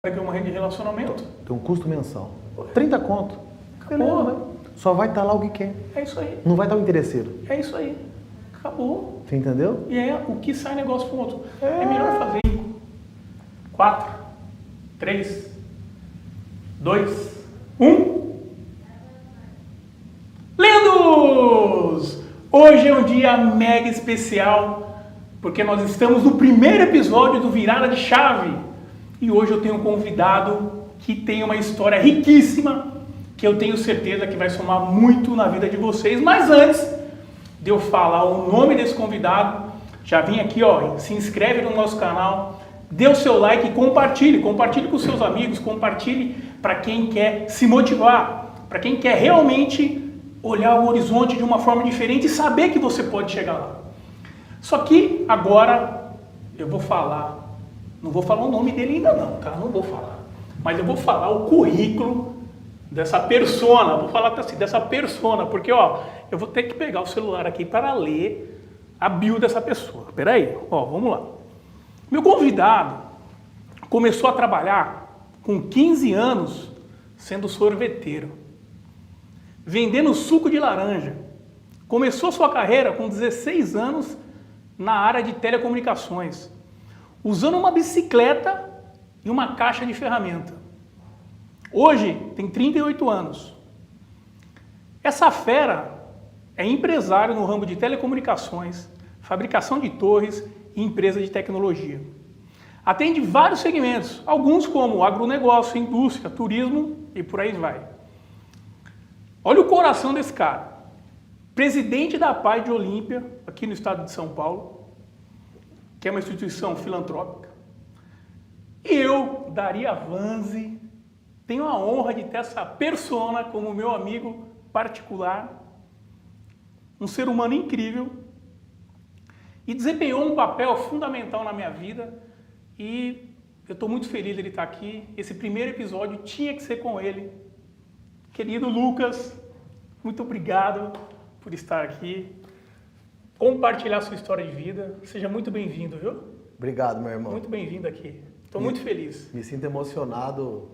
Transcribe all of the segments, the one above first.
vai ter uma rede de relacionamento. Tem um custo mensal. 30 conto. Acabou. Beleza, né? Só vai estar lá o que quer. É isso aí. Não vai estar o interesseiro. É isso aí. Acabou. Você entendeu? E é o que sai negócio pro outro. É melhor fazer em 4, 3, 2, 1. Lindos! Hoje é um dia mega especial, porque nós estamos no primeiro episódio do Virada de Chave. E hoje eu tenho um convidado que tem uma história riquíssima, que eu tenho certeza que vai somar muito na vida de vocês. Mas antes de eu falar o nome desse convidado, já vim aqui, ó, se inscreve no nosso canal, dê o seu like e compartilhe com seus amigos, compartilhe para quem quer se motivar, para quem quer realmente olhar o horizonte de uma forma diferente e saber que você pode chegar lá. Só que agora eu vou falar, não vou falar o nome dele ainda não, cara, não vou falar, mas eu vou falar o currículo dessa persona, vou falar assim, dessa persona, porque ó, eu vou ter que pegar o celular aqui para ler a bio dessa pessoa. Espera aí, ó, vamos lá. Meu convidado começou a trabalhar com 15 anos sendo sorveteiro, vendendo suco de laranja. Começou sua carreira com 16 anos na área de telecomunicações, usando uma bicicleta e uma caixa de ferramenta. Hoje tem 38 anos. Essa fera é empresário no ramo de telecomunicações, fabricação de torres e empresa de tecnologia. Atende vários segmentos, alguns como agronegócio, indústria, turismo e por aí vai. Olha o coração desse cara. Presidente da Paz de Olímpia, aqui no estado de São Paulo, que é uma instituição filantrópica. E eu, Daria Vanzi, tenho a honra de ter essa persona como meu amigo particular, um ser humano incrível, e desempenhou um papel fundamental na minha vida, e eu estou muito feliz de ele estar aqui. Esse primeiro episódio tinha que ser com ele. Querido Lucas, muito obrigado por estar aqui, compartilhar sua história de vida. Seja muito bem-vindo, viu? Obrigado, meu irmão. Muito bem-vindo aqui. Estou muito feliz. Me sinto emocionado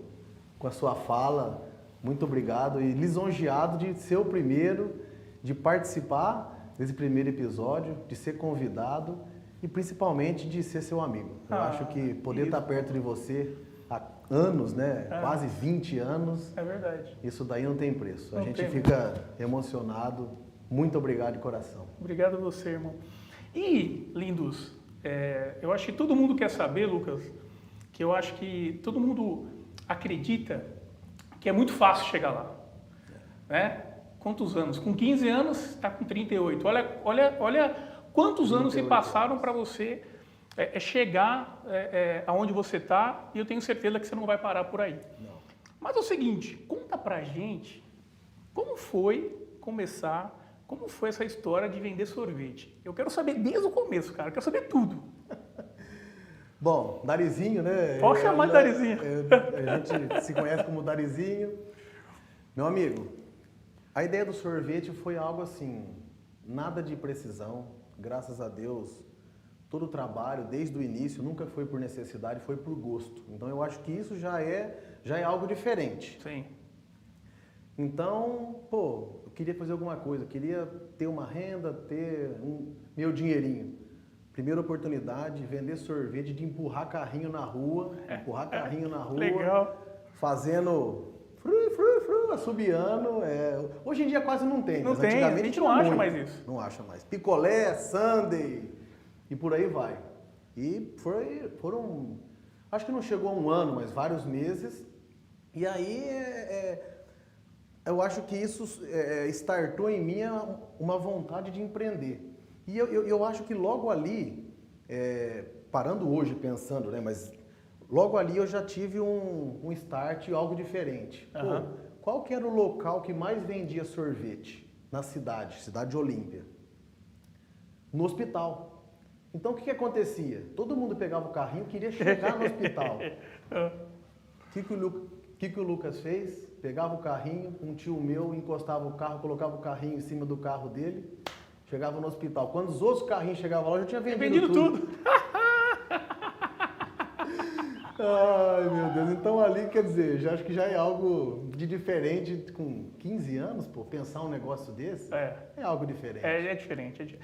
com a sua fala. Muito obrigado e lisonjeado de ser o primeiro, de participar desse primeiro episódio, de ser convidado e principalmente de ser seu amigo. Eu acho que poder estar perto de você há anos, né? Quase 20 anos. É verdade. Isso daí não tem preço. A Não gente tem fica emocionado. Muito obrigado de coração. Obrigado a você, irmão. E, lindos, eu acho que todo mundo quer saber, Lucas, que eu acho que todo mundo acredita que é muito fácil chegar lá. Né? Quantos anos? Com 15 anos, está com 38. Olha quantos anos se passaram para você chegar aonde você está, e eu tenho certeza que você não vai parar por aí. Não. Mas é o seguinte, conta pra gente como foi começar, como foi essa história de vender sorvete. Eu quero saber desde o começo, cara, eu quero saber tudo. Bom, Darizinho, né? Pode chamar de Darizinho. A gente se conhece como Darizinho. Meu amigo, a ideia do sorvete foi algo assim, nada de precisão, graças a Deus. Todo o trabalho, desde o início, nunca foi por necessidade, foi por gosto. Então eu acho que isso já é algo diferente. Sim. Então, eu queria fazer alguma coisa, queria ter uma renda, ter meu dinheirinho. Primeira oportunidade, vender sorvete, de empurrar carrinho na rua, Legal. fazendo assobiando. Hoje em dia quase não tem, Não mas tem, antigamente a gente tinha não acha muito. mais isso. Não acha mais. Picolé, sundae e por aí vai. E foram, acho que não chegou a um ano, mas vários meses. E aí eu acho que isso startou em mim uma vontade de empreender. E eu acho que logo ali, parando hoje pensando, né, mas logo ali eu já tive um start, algo diferente. Qual que era o local que mais vendia sorvete na cidade de Olímpia? No hospital. Então o que acontecia? Todo mundo pegava o carrinho e queria chegar no hospital. O que o Lucas fez? Pegava o carrinho, um tio meu encostava o carro, colocava o carrinho em cima do carro dele, chegava no hospital. Quando os outros carrinhos chegavam lá, eu já tinha vendido tudo. Ai, meu Deus. Então ali, quer dizer, acho que já é algo de diferente com 15 anos, pô, pensar um negócio desse é algo diferente. É diferente.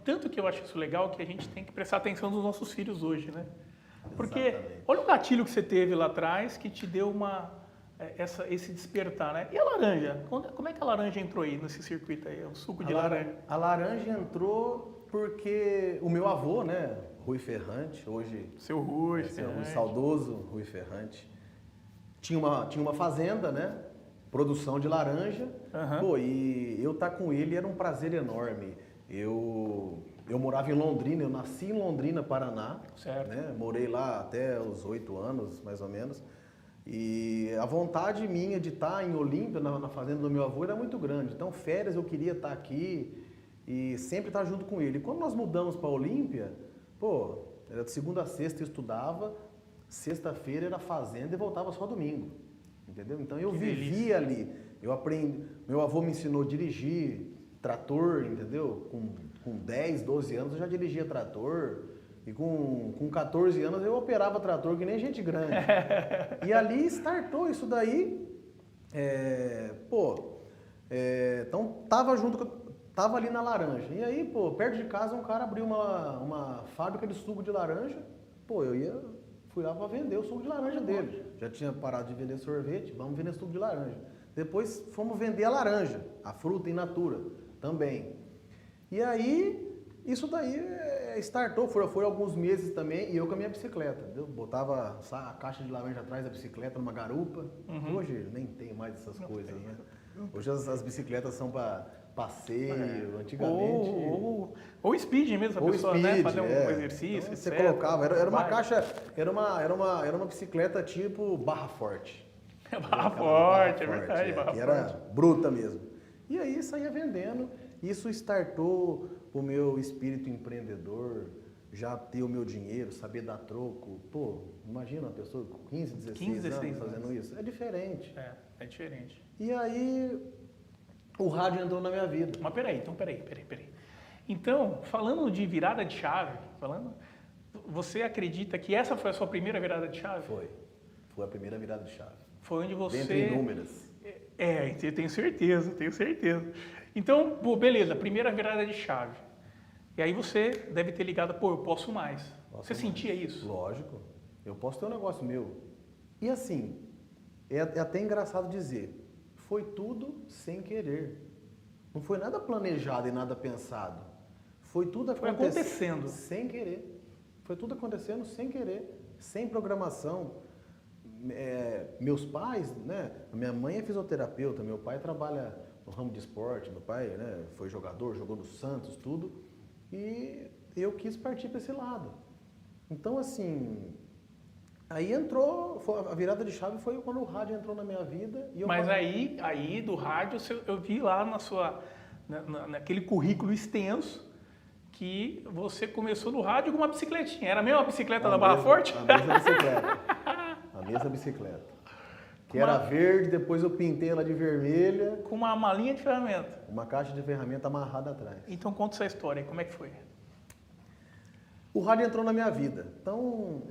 Tanto que eu acho isso legal que a gente tem que prestar atenção nos nossos filhos hoje, né? Porque Exatamente. olha o gatilho que você teve lá atrás que te deu esse despertar, né? E a laranja? Como é que a laranja entrou aí nesse circuito aí? O suco de laranja? A laranja entrou porque o meu avô, né, Rui Ferrante, hoje Seu Rui, o saudoso Rui Ferrante, tinha uma fazenda, né, produção de laranja, pô, e eu estar com ele era um prazer enorme. Eu morava em Londrina, eu nasci em Londrina, Paraná, certo. né, morei lá até os 8 anos, mais ou menos. E a vontade minha de estar em Olímpia, na fazenda do meu avô, era muito grande. Então, férias eu queria estar aqui e sempre estar junto com ele. E quando nós mudamos para Olímpia, pô, era de segunda a sexta eu estudava, sexta-feira era fazenda e voltava só domingo. Entendeu? Então eu vivia ali. Eu aprendi, meu avô me ensinou a dirigir trator, entendeu? Com 10, 12 anos eu já dirigia trator. E com 14 anos eu operava trator que nem gente grande. E ali startou isso daí. Então tava ali na laranja. E aí, pô, perto de casa um cara abriu uma fábrica de suco de laranja. Pô, fui lá para vender o suco de laranja dele. Já tinha parado de vender sorvete, vamos vender suco de laranja. Depois fomos vender a laranja, a fruta in natura também. E aí, isso daí startou, foram alguns meses também, e eu com a minha bicicleta, entendeu? Botava a caixa de laranja atrás da bicicleta numa garupa. Hoje nem tem mais essas coisas, né? Hoje as bicicletas são para passeio, antigamente... Ou speed mesmo, a pessoa, speed, né? Fazer um exercício, então, você etc. colocava, era uma caixa, era uma bicicleta tipo barra forte. Barra forte, é verdade, barra que forte. era bruta mesmo. E aí saía vendendo, isso startou o meu espírito empreendedor, já ter o meu dinheiro, saber dar troco. Pô, imagina uma pessoa com 15, 16 anos fazendo isso. É diferente. É diferente. E aí o rádio entrou na minha vida. Mas peraí. Então, falando de virada de chave, você acredita que essa foi a sua primeira virada de chave? Foi a primeira virada de chave. Foi onde você... Dentre inúmeras. Eu tenho certeza. Então, pô, beleza, primeira virada de chave. E aí você deve ter ligado, pô, eu posso mais. Você sentia isso? Lógico. Eu posso ter um negócio meu. E assim, é até engraçado dizer, foi tudo sem querer. Não foi nada planejado e nada pensado. Foi tudo acontecendo. Sem querer. Foi tudo acontecendo sem querer, sem programação. Meus pais, né? Minha mãe é fisioterapeuta, meu pai trabalha no ramo de esporte, meu pai, né, foi jogador, jogou no Santos, tudo. E eu quis partir para esse lado. Então, assim, aí entrou, a virada de chave foi quando o rádio entrou na minha vida. Mas aí do rádio, eu vi lá naquele currículo extenso que você começou no rádio com uma bicicletinha. Era a mesma bicicleta da Barra Forte? A mesma bicicleta. A mesma bicicleta. Que era verde, depois eu pintei ela de vermelha. Com uma malinha de ferramenta. Uma caixa de ferramenta amarrada atrás. Então conta essa história aí, como é que foi? O rádio entrou na minha vida. Então,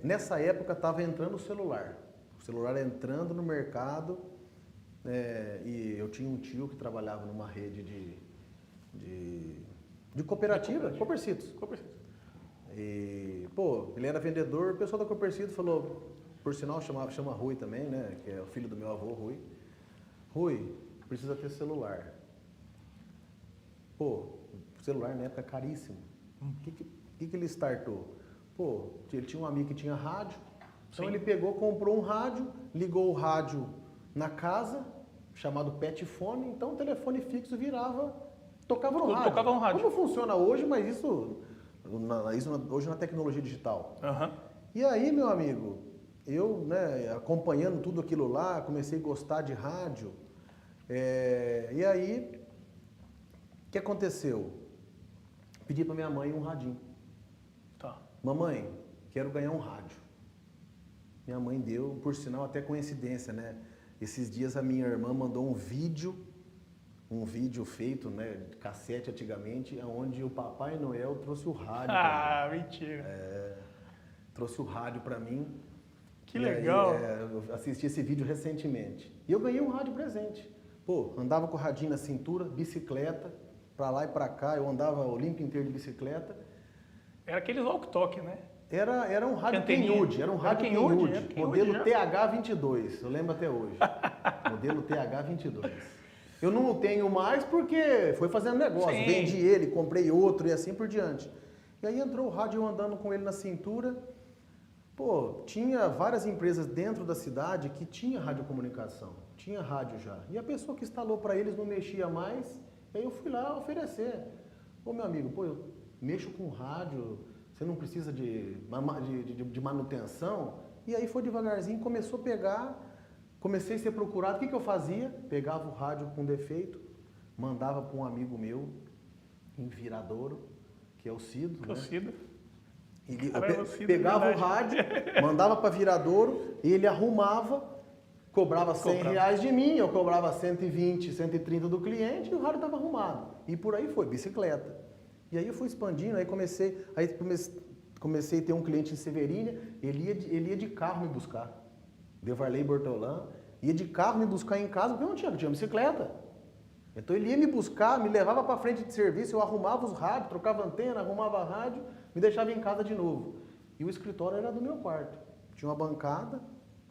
nessa época estava entrando o celular. O celular entrando no mercado. E eu tinha um tio que trabalhava numa rede de cooperativa, Copercitos. E, pô, ele era vendedor, o pessoal da Copercitos falou, por sinal chama Rui também, né, que é o filho do meu avô, Rui. Rui, precisa ter celular. Pô, celular na época é caríssimo. O que ele startou? Pô, ele tinha um amigo que tinha rádio, então ele pegou, comprou um rádio, ligou o rádio na casa, chamado Petfone, então o telefone fixo tocava no rádio. Como funciona hoje, mas isso hoje na tecnologia digital. E aí, meu amigo, eu, né, acompanhando tudo aquilo lá, comecei a gostar de rádio. E aí, o que aconteceu? Pedi para minha mãe um radinho. Tá. Mamãe, quero ganhar um rádio. Minha mãe deu, por sinal, até coincidência, né? Esses dias a minha irmã mandou um vídeo feito, né, de cassete antigamente, onde o Papai Noel trouxe o rádio. Mentira. trouxe o rádio para mim. Que legal. Eu assisti esse vídeo recentemente. E eu ganhei um rádio presente. Pô, andava com o radinho na cintura, bicicleta, pra lá e pra cá. Eu andava o Olimpo inteiro de bicicleta. Era aqueles walk-talk, né? Era um rádio Kenwood, era um rádio Kenwood, modelo TH22, eu lembro até hoje. Modelo TH22. Eu não o tenho mais porque foi fazendo negócio, Sim. vendi ele, comprei outro e assim por diante. E aí entrou o rádio, eu andando com ele na cintura. Pô, tinha várias empresas dentro da cidade que tinha radiocomunicação, tinha rádio já. E a pessoa que instalou para eles não mexia mais, e aí eu fui lá oferecer. Ô meu amigo, pô, eu mexo com rádio, você não precisa de manutenção? E aí foi devagarzinho, começou a pegar, comecei a ser procurado. O que eu fazia? Pegava o rádio com defeito, mandava para um amigo meu, em Viradouro, que é o Cido. Que é o Cido. Pegava o rádio, mandava para Viradouro, e ele arrumava, cobrava R$100 de mim, eu cobrava 120, 130 do cliente, e o rádio estava arrumado. E por aí foi, bicicleta. E aí eu fui expandindo, aí comecei a ter um cliente em Severínia, ele ia de carro me buscar. De Varley Bortolã, ia de carro me buscar em casa, porque eu não tinha bicicleta. Então ele ia me buscar, me levava para frente de serviço, eu arrumava os rádios, trocava antena, arrumava a rádio, me deixava em casa de novo. E o escritório era do meu quarto. Tinha uma bancada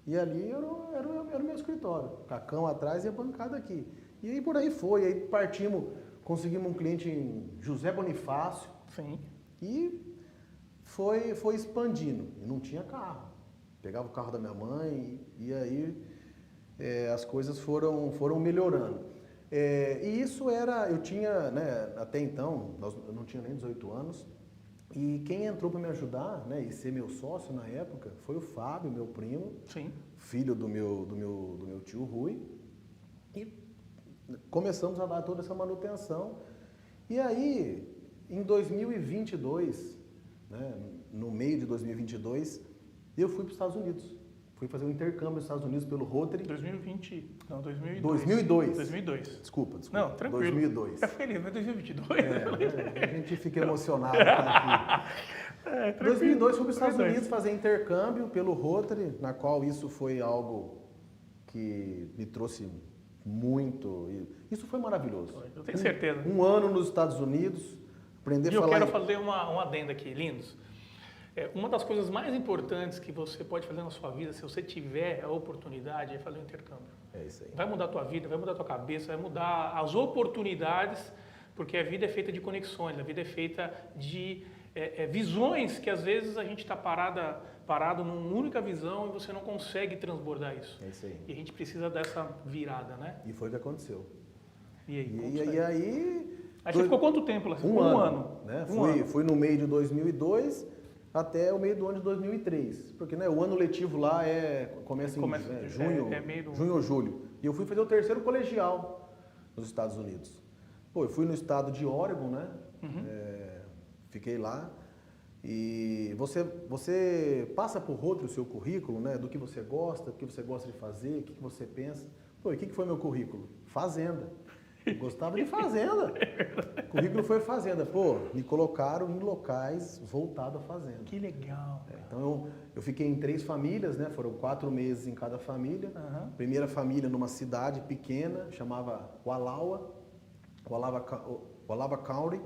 e ali era o meu escritório. Cacão atrás e a bancada aqui. E aí por aí foi, aí conseguimos um cliente em José Bonifácio. Sim. E foi expandindo. E não tinha carro. Pegava o carro da minha mãe e aí as coisas foram melhorando. E isso eu tinha, né, até então, eu não tinha nem 18 anos, e quem entrou para me ajudar, né, e ser meu sócio na época, foi o Fábio, meu primo, Sim. filho do meu tio Rui, e começamos a dar toda essa manutenção. E aí, em 2022, né, no meio de 2022, eu fui para os Estados Unidos. Fui fazer um intercâmbio nos Estados Unidos pelo Rotary. 2020, não, 2002. 2002. 2002. Desculpa. Não, tranquilo. 2002. Eu feliz, mas 2022. A gente fica emocionado com aqui. 2002 fui para os Estados Unidos fazer intercâmbio pelo Rotary, na qual isso foi algo que me trouxe muito. Isso foi maravilhoso. Eu tenho certeza. Um ano nos Estados Unidos, aprender a falar... E eu quero fazer uma adenda aqui, lindos. Uma das coisas mais importantes que você pode fazer na sua vida, se você tiver a oportunidade, é fazer um intercâmbio. É isso aí. Vai mudar a tua vida, vai mudar a tua cabeça, vai mudar as oportunidades, porque a vida é feita de conexões, a vida é feita de visões que às vezes a gente está parado numa única visão e você não consegue transbordar isso. É isso aí. E a gente precisa dessa virada, né? E foi o que aconteceu. E aí? Aí você ficou quanto tempo lá? Um ano. Né? Ano. Fui no meio de 2002 até o meio do ano de 2003. Porque, né, o ano letivo lá começa em junho ou julho. E eu fui fazer o terceiro colegial nos Estados Unidos. Pô, eu fui no estado de Oregon, né? Uhum. Fiquei lá. E você passa por outro o seu currículo, né? Do que você gosta, do que você gosta de fazer, o que você pensa. Pô, e o que foi meu currículo? Fazenda. Eu gostava de fazenda. O currículo foi fazenda. Pô, me colocaram em locais voltados à fazenda. Que legal. Então eu fiquei em 3 famílias, né? Foram 4 meses em cada família. Uhum. Primeira família numa cidade pequena, chamava Wallowa County.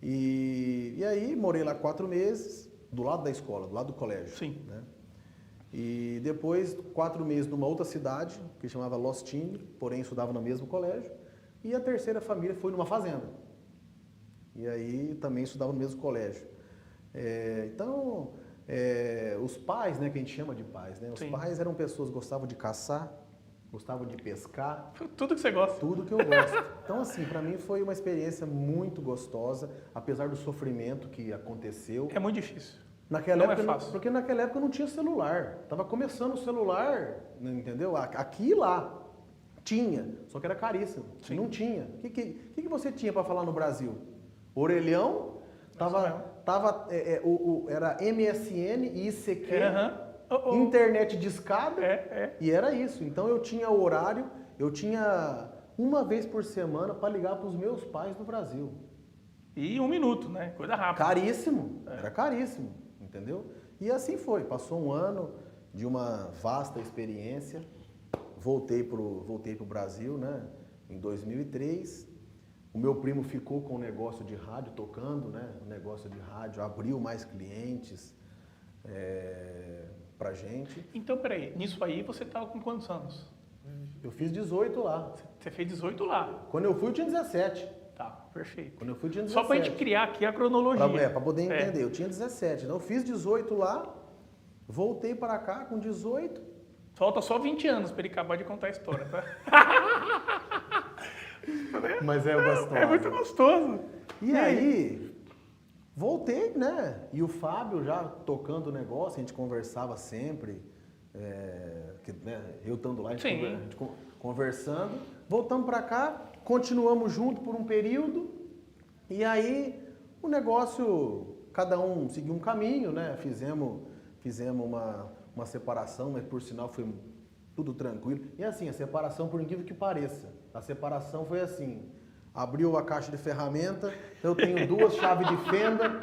E aí morei lá 4 meses, do lado da escola, do lado do colégio. Sim. Né? E depois 4 meses numa outra cidade, que chamava Lostine, porém estudava no mesmo colégio. E a terceira família foi numa fazenda. E aí também estudava no mesmo colégio. Então, os pais, né, que a gente chama de pais, né? Os Sim. pais eram pessoas que gostavam de caçar, gostavam de pescar. Tudo que você gosta. Tudo que eu gosto. Então, assim, para mim foi uma experiência muito gostosa, apesar do sofrimento que aconteceu. É muito difícil. Naquela Não época, é fácil. Porque naquela época não tinha celular. Tava começando o celular, entendeu? Aqui e lá. Tinha, só que era caríssimo. Sim. Não tinha. O que você tinha para falar no Brasil? Orelhão, era MSN e ICQ, internet discada, e era isso. Então eu tinha horário, eu tinha uma vez por semana para ligar para os meus pais no Brasil. E 1 minuto, né? Coisa rápida. Caríssimo, era caríssimo, entendeu? E assim foi, passou um ano de uma vasta experiência, voltei pro Brasil, né, em 2003. O meu primo ficou com o negócio de rádio, tocando, né, o negócio de rádio, abriu mais clientes pra gente. Então, peraí, nisso aí você estava com quantos anos? Eu fiz 18 lá. Você fez 18 lá. Quando eu fui, eu tinha 17. Tá, perfeito. Quando eu fui, eu tinha 17. Só pra gente criar aqui a cronologia. Pra poder entender. Eu tinha 17. Então, eu fiz 18 lá, voltei para cá com 18. Falta só 20 anos pra ele acabar de contar a história, tá? Mas é gostoso. É muito gostoso. E aí, voltei, né? E o Fábio já tocando o negócio, a gente conversava sempre. Eu estando lá, a gente conversando. Voltamos para cá, continuamos junto por um período. E aí, o negócio, cada um seguiu um caminho, né? Fizemos uma separação, mas por sinal foi tudo tranquilo. E assim, a separação, por incrível que pareça, a separação foi assim: abriu a caixa de ferramenta, eu tenho 2 chaves de fenda.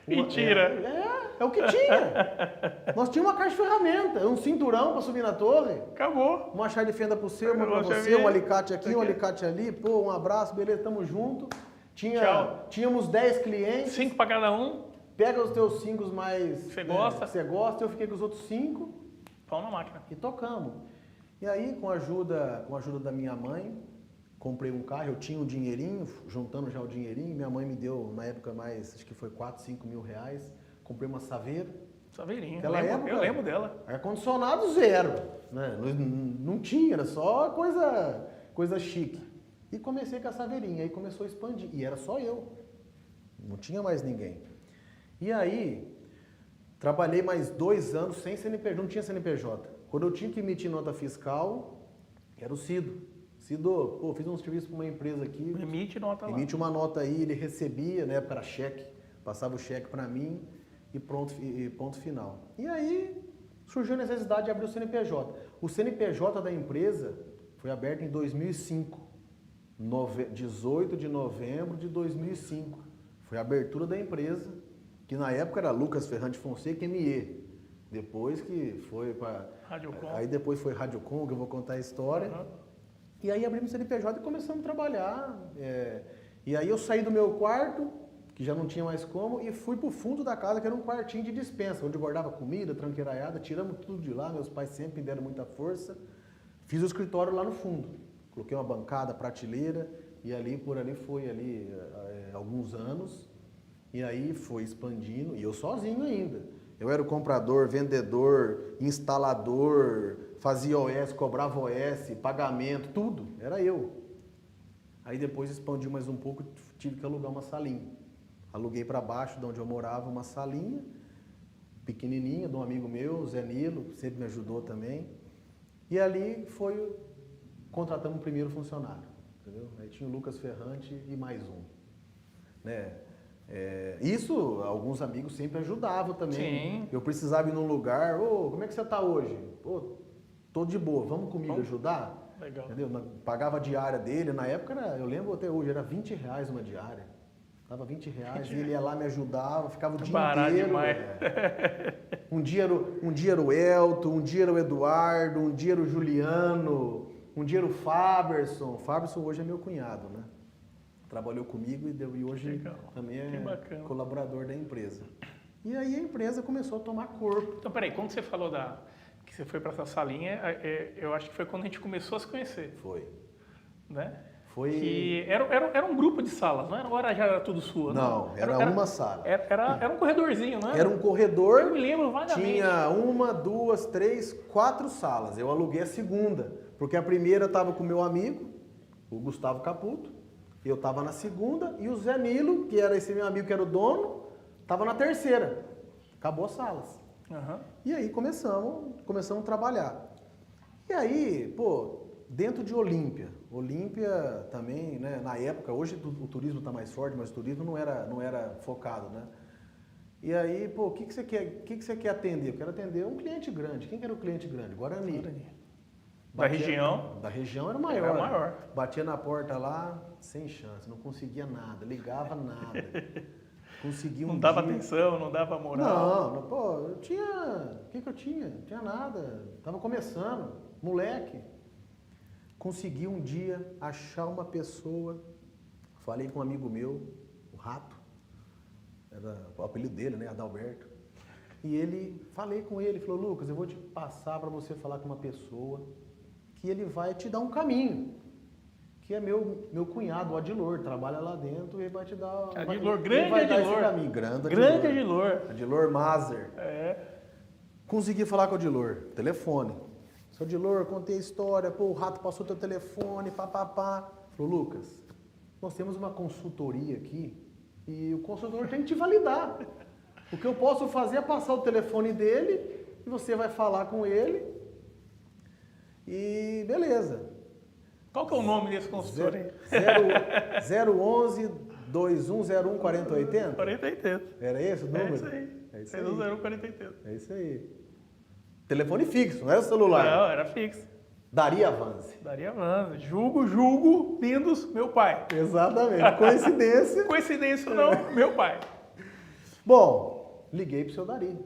Mentira! É o que tinha. Nós tínhamos uma caixa de ferramenta, um cinturão para subir na torre. Acabou. Uma chave de fenda para você, uma para você, um alicate aqui, um alicate ali. Pô, um abraço, beleza, tamo junto. Tínhamos 10 clientes. 5 para cada um. Pega os teus 5 mais... Você gosta. Você gosta, eu fiquei com os outros 5. Pau na máquina. E tocamos. E aí, com a ajuda da minha mãe, comprei um carro, eu tinha um dinheirinho, juntando já o dinheirinho, minha mãe me deu, na época, acho que foi 4, 5 mil reais, comprei uma Saveiro. Saveirinha, Eu lembro dela. Ar-condicionado 0, né? Não tinha, era só coisa chique. E comecei com a Saveirinha, aí começou a expandir, e era só eu, não tinha mais ninguém. E aí, trabalhei mais 2 anos sem CNPJ, não tinha CNPJ. Quando eu tinha que emitir nota fiscal, era o Cido. Cido, pô, fiz um serviço para uma empresa aqui. Emite nota lá. Emite uma nota aí, ele recebia, na época era cheque, passava o cheque para mim e ponto final. E aí surgiu a necessidade de abrir o CNPJ. O CNPJ da empresa foi aberto em 2005, 18 de novembro de 2005. Foi a abertura da empresa, que na época era Lucas Ferrante Fonseca ME. Depois que foi para... Aí depois foi Radiocom, que eu vou contar a história. Uhum. E aí abrimos o CNPJ e começamos a trabalhar. E aí eu saí do meu quarto, que já não tinha mais como, e fui pro fundo da casa, que era um quartinho de despensa, onde eu guardava comida, tranqueiraiada, tiramos tudo de lá, meus pais sempre me deram muita força. Fiz o escritório lá no fundo. Coloquei uma bancada, prateleira, e por ali foi alguns anos. E aí foi expandindo, e eu sozinho ainda. Eu era o comprador, vendedor, instalador, fazia OS, cobrava OS, pagamento, tudo. Era eu. Aí depois expandiu mais um pouco, tive que alugar uma salinha. Aluguei para baixo de onde eu morava uma salinha, pequenininha, de um amigo meu, Zé Nilo, sempre me ajudou também. E ali contratamos o primeiro funcionário, entendeu? Aí tinha o Lucas Ferrante e mais um, né? Isso, alguns amigos sempre ajudavam também. Sim. Eu precisava ir num lugar, como é que você está hoje? Tô de boa, vamos comigo ajudar? Legal. Entendeu? Pagava a diária dele, na época eu lembro até hoje, era R$20 uma diária. Dava R$20 e ele ia lá, me ajudava, ficava o dia inteiro. Demais. Um dia era o Elton, um dia era o Eduardo, um dia era o Juliano, um dia era o Faberson. O Faberson hoje é meu cunhado, né? Trabalhou comigo e hoje Legal. Também é colaborador da empresa. E aí a empresa começou a tomar corpo. Então, peraí, quando você falou que você foi para essa salinha, eu acho que foi quando a gente começou a se conhecer. Foi. Né? Foi. Que era um grupo de salas, não era? Agora já era tudo sua? Não, era uma sala. Era um corredorzinho, não era? Era um corredor. Eu me lembro vagamente. Tinha 1, 2, 3, 4 salas. Eu aluguei a segunda, porque a primeira estava com o meu amigo, o Gustavo Caputo. Eu estava na segunda e o Zé Nilo, que era esse meu amigo que era o dono, estava na terceira. Acabou as salas. Uhum. E aí começamos a trabalhar. E aí, dentro de Olímpia também, né, na época, hoje o turismo está mais forte, mas o turismo não era focado, né? E aí, o que você quer atender? Eu quero atender um cliente grande. Quem que era o cliente grande? Guarani. Da região? Da região era maior. Era maior. Batia na porta lá, sem chance, não conseguia nada, ligava nada. Consegui um Não dava dia... atenção, não dava moral. Não, pô, eu tinha... O que eu tinha? Não tinha nada. Tava começando, moleque. Consegui um dia achar uma pessoa, falei com um amigo meu, o Rato, era o apelido dele, né, Adalberto. E falei com ele, falou, Lucas, eu vou te passar para você falar com uma pessoa que ele vai te dar um caminho. Que é meu cunhado, o Adilor, trabalha lá dentro e ele vai te dar... Adilor, grande Adilor. Grande Adilor. Adilor Mazer. É. Consegui falar com o Adilor, telefone. Seu Adilor, contei a história, pô, o Rato passou teu telefone, papapá. Falou, Lucas, nós temos uma consultoria aqui e o consultor tem que te validar. O que eu posso fazer é passar o telefone dele e você vai falar com ele e beleza. Qual que é o nome desse consultor aí? 011 2101 4080? 4080. Era esse o número? É isso aí. É isso aí. 01 4080. É isso aí. Telefone fixo, não era celular. Não, era fixo. Daria avance. Daria mano. Julgo, lindos, meu pai. Exatamente. Coincidência. Coincidência ou não, meu pai. Bom, liguei pro seu Dari.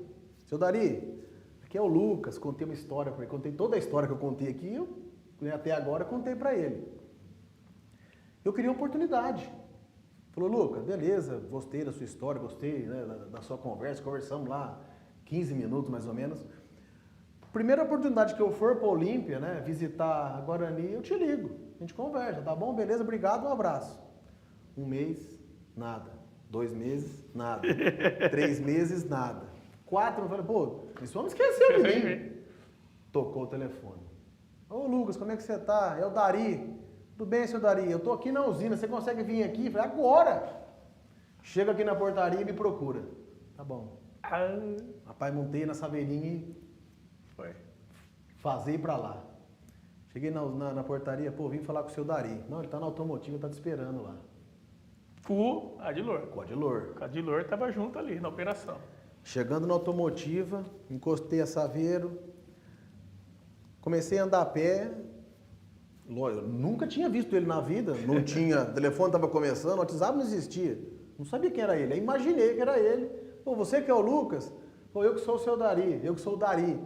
Seu Dari, aqui é o Lucas, contei uma história para ele. Contei toda a história que eu contei aqui, até agora contei para ele. Eu queria uma oportunidade. Falou, Lucas, beleza, gostei da sua história, gostei, né, da sua conversa, conversamos lá 15 minutos mais ou menos. Primeira oportunidade que eu for para Olímpia, né, visitar a Guarani, eu te ligo, a gente conversa, tá bom? Beleza, obrigado, um abraço. 1 mês, nada. 2 meses, nada. 3 meses, nada. 4, eu falei, pô, esse homem esqueceu de mim. Tocou o telefone. Ô Lucas, como é que você tá? É o Dari. Tudo bem, seu Dari? Eu tô aqui na usina, você consegue vir aqui? Eu falei, agora! Chega aqui na portaria e me procura. Tá bom. Rapaz, montei na saveirinha e Foi. Fazei pra lá. Cheguei na portaria, pô, vim falar com o seu Dari. Não, ele tá na automotiva, tá te esperando lá. Com o Adilor. Com o Adilor. O Adilor tava junto ali na operação. Chegando na automotiva, encostei a saveiro, comecei a andar a pé. Eu nunca tinha visto ele na vida, não tinha, o telefone estava começando, o WhatsApp não existia. Não sabia quem era ele, aí imaginei que era ele. Pô, você que é o Lucas? Pô, eu que sou o seu Dari, eu que sou o Dari.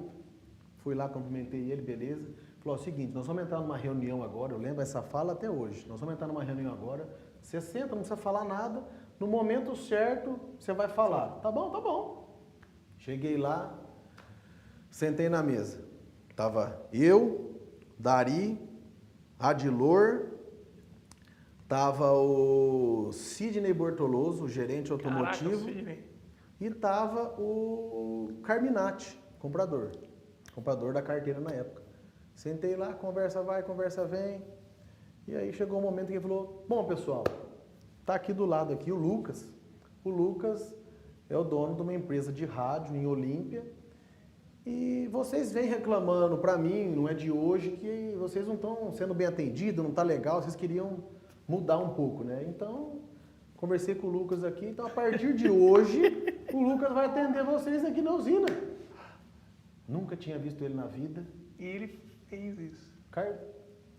Fui lá, cumprimentei ele, beleza. Falou, ó, o seguinte, nós vamos entrar numa reunião agora, eu lembro essa fala até hoje. Nós vamos entrar numa reunião agora, você senta, não precisa falar nada, no momento certo você vai falar. Tá bom, tá bom. Cheguei lá, sentei na mesa. Tava eu, Dari, Adilor, tava o Sidney Bortoloso, o gerente automotivo. Caraca, Sidney. E tava o Carminati, comprador da carteira na época. Sentei lá, conversa vai, conversa vem. E aí chegou um momento que ele falou, bom pessoal, tá aqui do lado aqui o Lucas. O Lucas é o dono de uma empresa de rádio em Olímpia. E vocês vêm reclamando para mim, não é de hoje, que vocês não estão sendo bem atendidos, não tá legal, vocês queriam mudar um pouco, né? Então, conversei com o Lucas aqui, então a partir de hoje, o Lucas vai atender vocês aqui na usina. Nunca tinha visto ele na vida. E ele fez isso.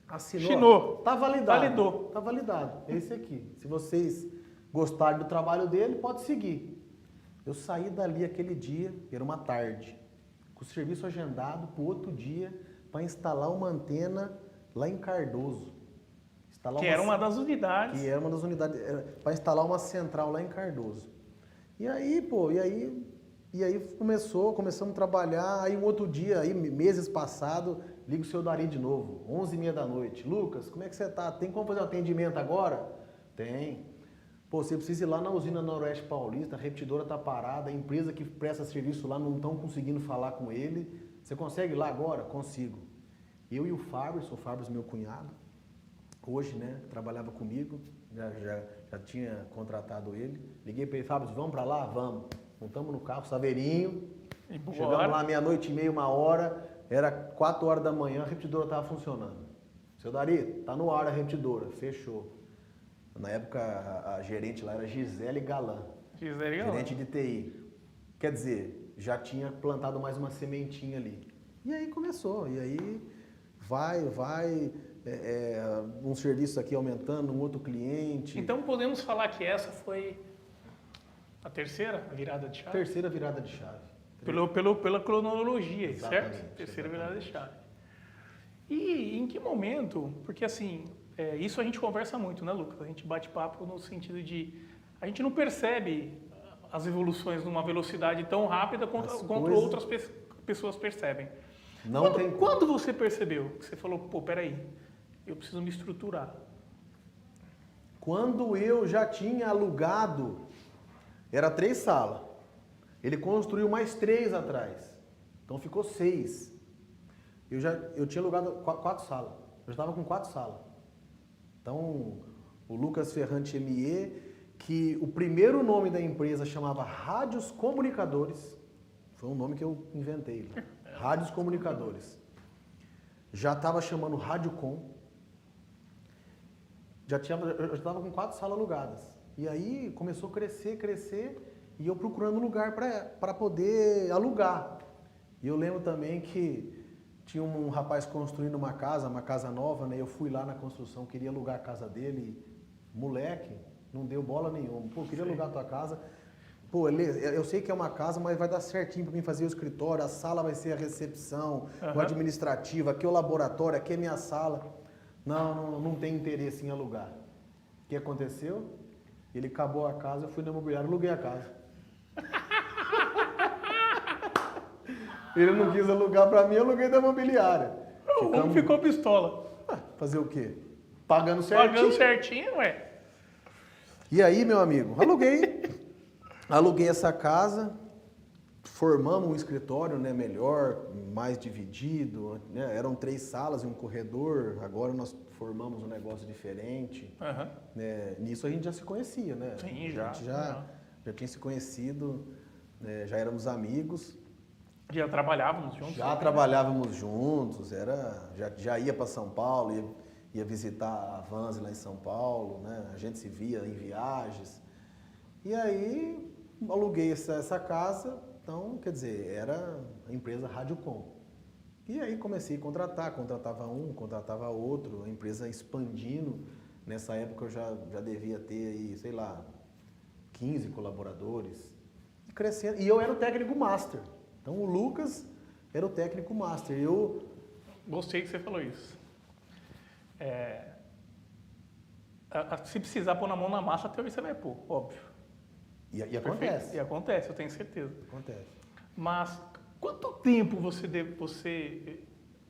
Assinou. Assinou. Tá validado. Validou. Tá validado. Esse aqui. Se vocês gostarem do trabalho dele, pode seguir. Eu saí dali aquele dia, era uma tarde, com o serviço agendado para o outro dia, para instalar uma antena lá em Cardoso. Era uma das unidades. Que era uma das unidades, para instalar uma central lá em Cardoso. E aí, pô, e aí começamos a trabalhar, aí um outro dia, aí meses passados, ligo o seu Dari de novo, 11h30 da noite. Lucas, como é que você tá? Tem como fazer um atendimento agora? Tem. Pô, você precisa ir lá na usina Noroeste Paulista, a repetidora tá parada, a empresa que presta serviço lá não estão conseguindo falar com ele. Você consegue ir lá agora? Consigo. Eu e o Fabrício, meu cunhado, hoje, né, trabalhava comigo, já tinha contratado ele. Liguei para ele, Fabrício, vamos para lá? Vamos. Montamos no carro, saveirinho. Chegamos lá meia-noite e meia, 1h, era 4h da manhã, a repetidora estava funcionando. Seu Dari, tá no ar a repetidora, fechou. Na época, a gerente lá era Gisele Galan. Gisele Galan. Gerente de TI. Quer dizer, já tinha plantado mais uma sementinha ali. E aí começou, e aí um serviço aqui aumentando, um outro cliente. Então podemos falar que essa foi A terceira virada de chave? Terceira virada de chave. Pela cronologia, Exatamente, certo? Terceira exatamente. virada de chave. E em que momento? Porque assim, isso a gente conversa muito, né, Lucas? A gente bate papo no sentido de a gente não percebe as evoluções numa velocidade tão rápida quanto outras pessoas percebem. Não tem como. Quando você percebeu que você falou, pô, peraí, eu preciso me estruturar? Quando eu já tinha alugado, era 3 salas. Ele construiu mais 3 atrás. Então ficou 6. Eu tinha alugado 4 salas. Eu já estava com 4 salas. Então, o Lucas Ferrante ME, que o primeiro nome da empresa chamava Rádios Comunicadores, foi um nome que eu inventei. Rádios Comunicadores. Já estava chamando Rádiocom. Eu já estava com 4 salas alugadas. E aí começou a crescer, e eu procurando lugar para poder alugar. E eu lembro também que tinha um rapaz construindo uma casa nova, né? Eu fui lá na construção, queria alugar a casa dele, moleque, não deu bola nenhuma. Pô, queria alugar a tua casa. Pô, eu sei que é uma casa, mas vai dar certinho para mim fazer o escritório, a sala vai ser a recepção, o administrativo, aqui é o laboratório, aqui é minha sala. Não tem interesse em alugar. O que aconteceu? Ele acabou a casa, eu fui no imobiliário e aluguei a casa. Ele não quis alugar para mim, eu aluguei da imobiliária. O homem ficou pistola. Fazer o quê? Pagando certinho. Pagando certinho, ué. E aí, meu amigo, aluguei essa casa, formamos um escritório, né, melhor, mais dividido, né? Eram 3 salas e um corredor, agora nós formamos um negócio diferente. Né? Nisso a gente já se conhecia, né? Sim, A gente já tinha se conhecido, né? Já éramos amigos. Já trabalhávamos juntos? Já trabalhávamos juntos, já ia para São Paulo, ia visitar a Vans lá em São Paulo, né? A gente se via em viagens. E aí aluguei essa casa, então, quer dizer, era a empresa Rádiocom. E aí comecei a contratava um, contratava outro, a empresa expandindo. Nessa época eu já devia ter aí, sei lá, 15 colaboradores. E crescendo. E eu era o técnico master. Então o Lucas era o técnico master. Gostei que você falou isso. Se precisar pôr na mão na massa, até hoje você vai pôr, óbvio. E acontece. E acontece, eu tenho certeza. Acontece. Mas quanto tempo você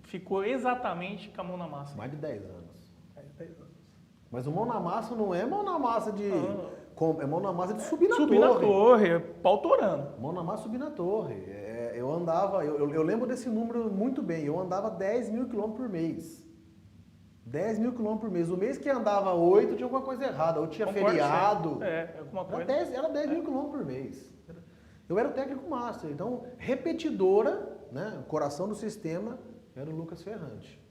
ficou exatamente com a mão na massa? Mais de 10 anos. Mais de 10 anos. Mas o mão na massa não é mão na massa de... É mão na massa de subir na torre. Subir na torre, pau torando. Mão na massa, subir na torre. Eu andava, eu lembro desse número muito bem, eu andava 10 mil quilômetros por mês. 10 mil quilômetros por mês. O mês que andava 8 tinha alguma coisa errada, ou tinha feriado. Alguma coisa. Era 10 mil quilômetros por mês. Eu era o técnico master, então repetidora, né, o coração do sistema era o Lucas Ferrante.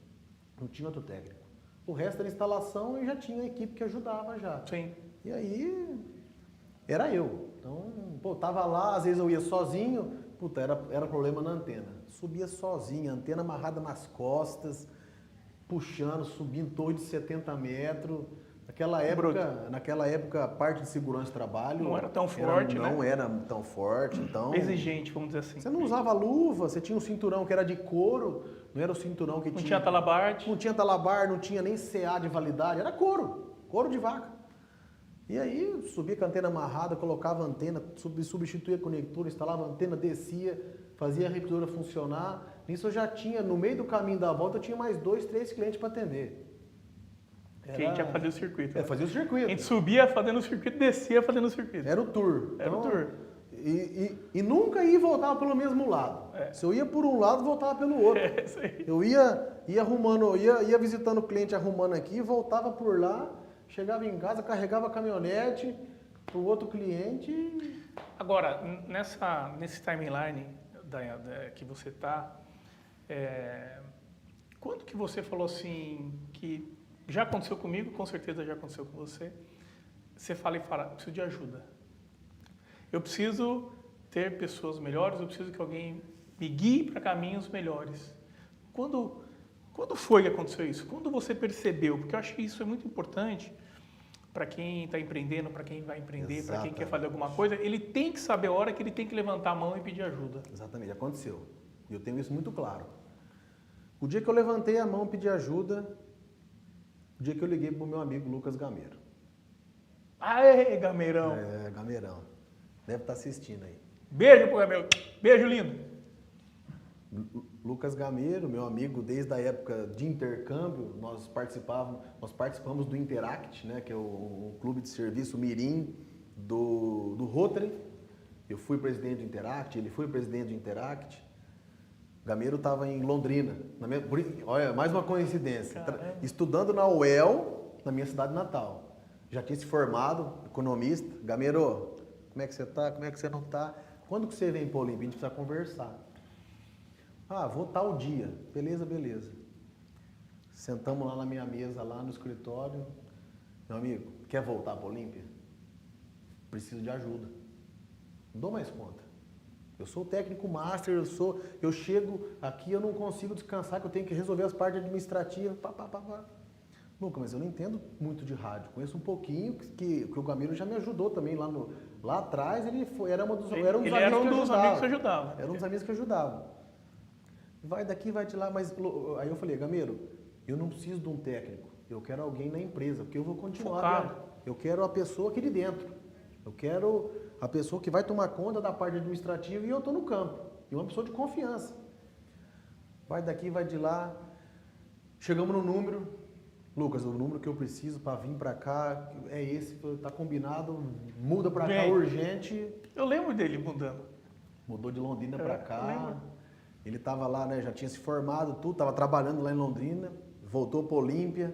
Não tinha outro técnico. O resto era instalação e já tinha a equipe que ajudava já. Sim. E aí, era eu. Então, pô, tava lá, às vezes eu ia sozinho, puta, era problema na antena. Subia sozinho, antena amarrada nas costas, puxando, subindo torre de 70 metros. Naquela época, a parte de segurança de trabalho... Não era tão forte, né? Não era tão forte, então... Exigente, vamos dizer assim. Você não usava luva, você tinha um cinturão que era de couro, não era o cinturão que Não tinha talabarte. Não tinha talabar, não tinha nem CA de validade, era couro de vaca. E aí, subia com a antena amarrada, colocava a antena, substituía conector, instalava a antena, descia, fazia a repetidora funcionar. Nisso eu já tinha, no meio do caminho da volta, eu tinha mais 2, 3 clientes para atender. Que a gente ia fazer o circuito. Fazia o circuito. A gente subia fazendo o circuito, descia fazendo o circuito. Era o tour. Era o tour. E nunca ia e voltava pelo mesmo lado. Se eu ia por um lado, voltava pelo outro. Isso aí. Eu ia arrumando, ia visitando o cliente, arrumando aqui, voltava por lá, chegava em casa, carregava a caminhonete para o outro cliente. Agora, nesse timeline que você está, quando que você falou assim, que já aconteceu comigo, com certeza já aconteceu com você, você fala preciso de ajuda. Eu preciso ter pessoas melhores, eu preciso que alguém me guie para caminhos melhores. Quando foi que aconteceu isso? Quando você percebeu? Porque eu acho que isso é muito importante para quem está empreendendo, para quem vai empreender, para quem quer Exatamente. fazer alguma coisa, ele tem que saber a hora que ele tem que levantar a mão e pedir ajuda. Exatamente, aconteceu. E eu tenho isso muito claro. O dia que eu levantei a mão e pedi ajuda, o dia que eu liguei para o meu amigo Lucas Gameiro. Aê, Gameirão. Gameirão. Deve estar assistindo aí. Beijo pro Gameiro. Beijo, lindo. Lucas Gameiro, meu amigo desde a época de intercâmbio, nós participamos do Interact, né, que é o clube de serviço mirim do Rotary. Eu fui presidente do Interact, ele foi presidente do Interact. Gameiro estava em Londrina. Olha, mais uma coincidência. Estudando na UEL, na minha cidade natal. Já tinha se formado, economista. Gameiro, como é que você está? Como é que você não está? Quando que você vem para o Olímpia? A gente precisa conversar. Vou tal dia. Beleza, beleza. Sentamos lá na minha mesa, lá no escritório. Meu amigo, quer voltar para o Olímpia? Preciso de ajuda. Não dou mais conta. Eu sou técnico master, eu chego aqui, eu não consigo descansar, que eu tenho que resolver as partes administrativas. Nunca, mas eu não entendo muito de rádio. Conheço um pouquinho, que o Gameiro já me ajudou também lá atrás. Era um dos amigos que ajudavam. Era um dos amigos que ajudavam. Vai daqui, vai de lá, mas aí eu falei, Gameiro, eu não preciso de um técnico. Eu quero alguém na empresa, porque eu vou continuar. Eu quero a pessoa aqui de dentro. Eu quero a pessoa que vai tomar conta da parte administrativa e eu estou no campo. E uma pessoa de confiança. Vai daqui, vai de lá. Chegamos no número. Lucas, o número que eu preciso para vir para cá é esse, está combinado, muda para cá urgente. Eu lembro dele mudando. Mudou de Londrina para cá. Ele estava lá, né, já tinha se formado, tudo, estava trabalhando lá em Londrina, voltou para Olímpia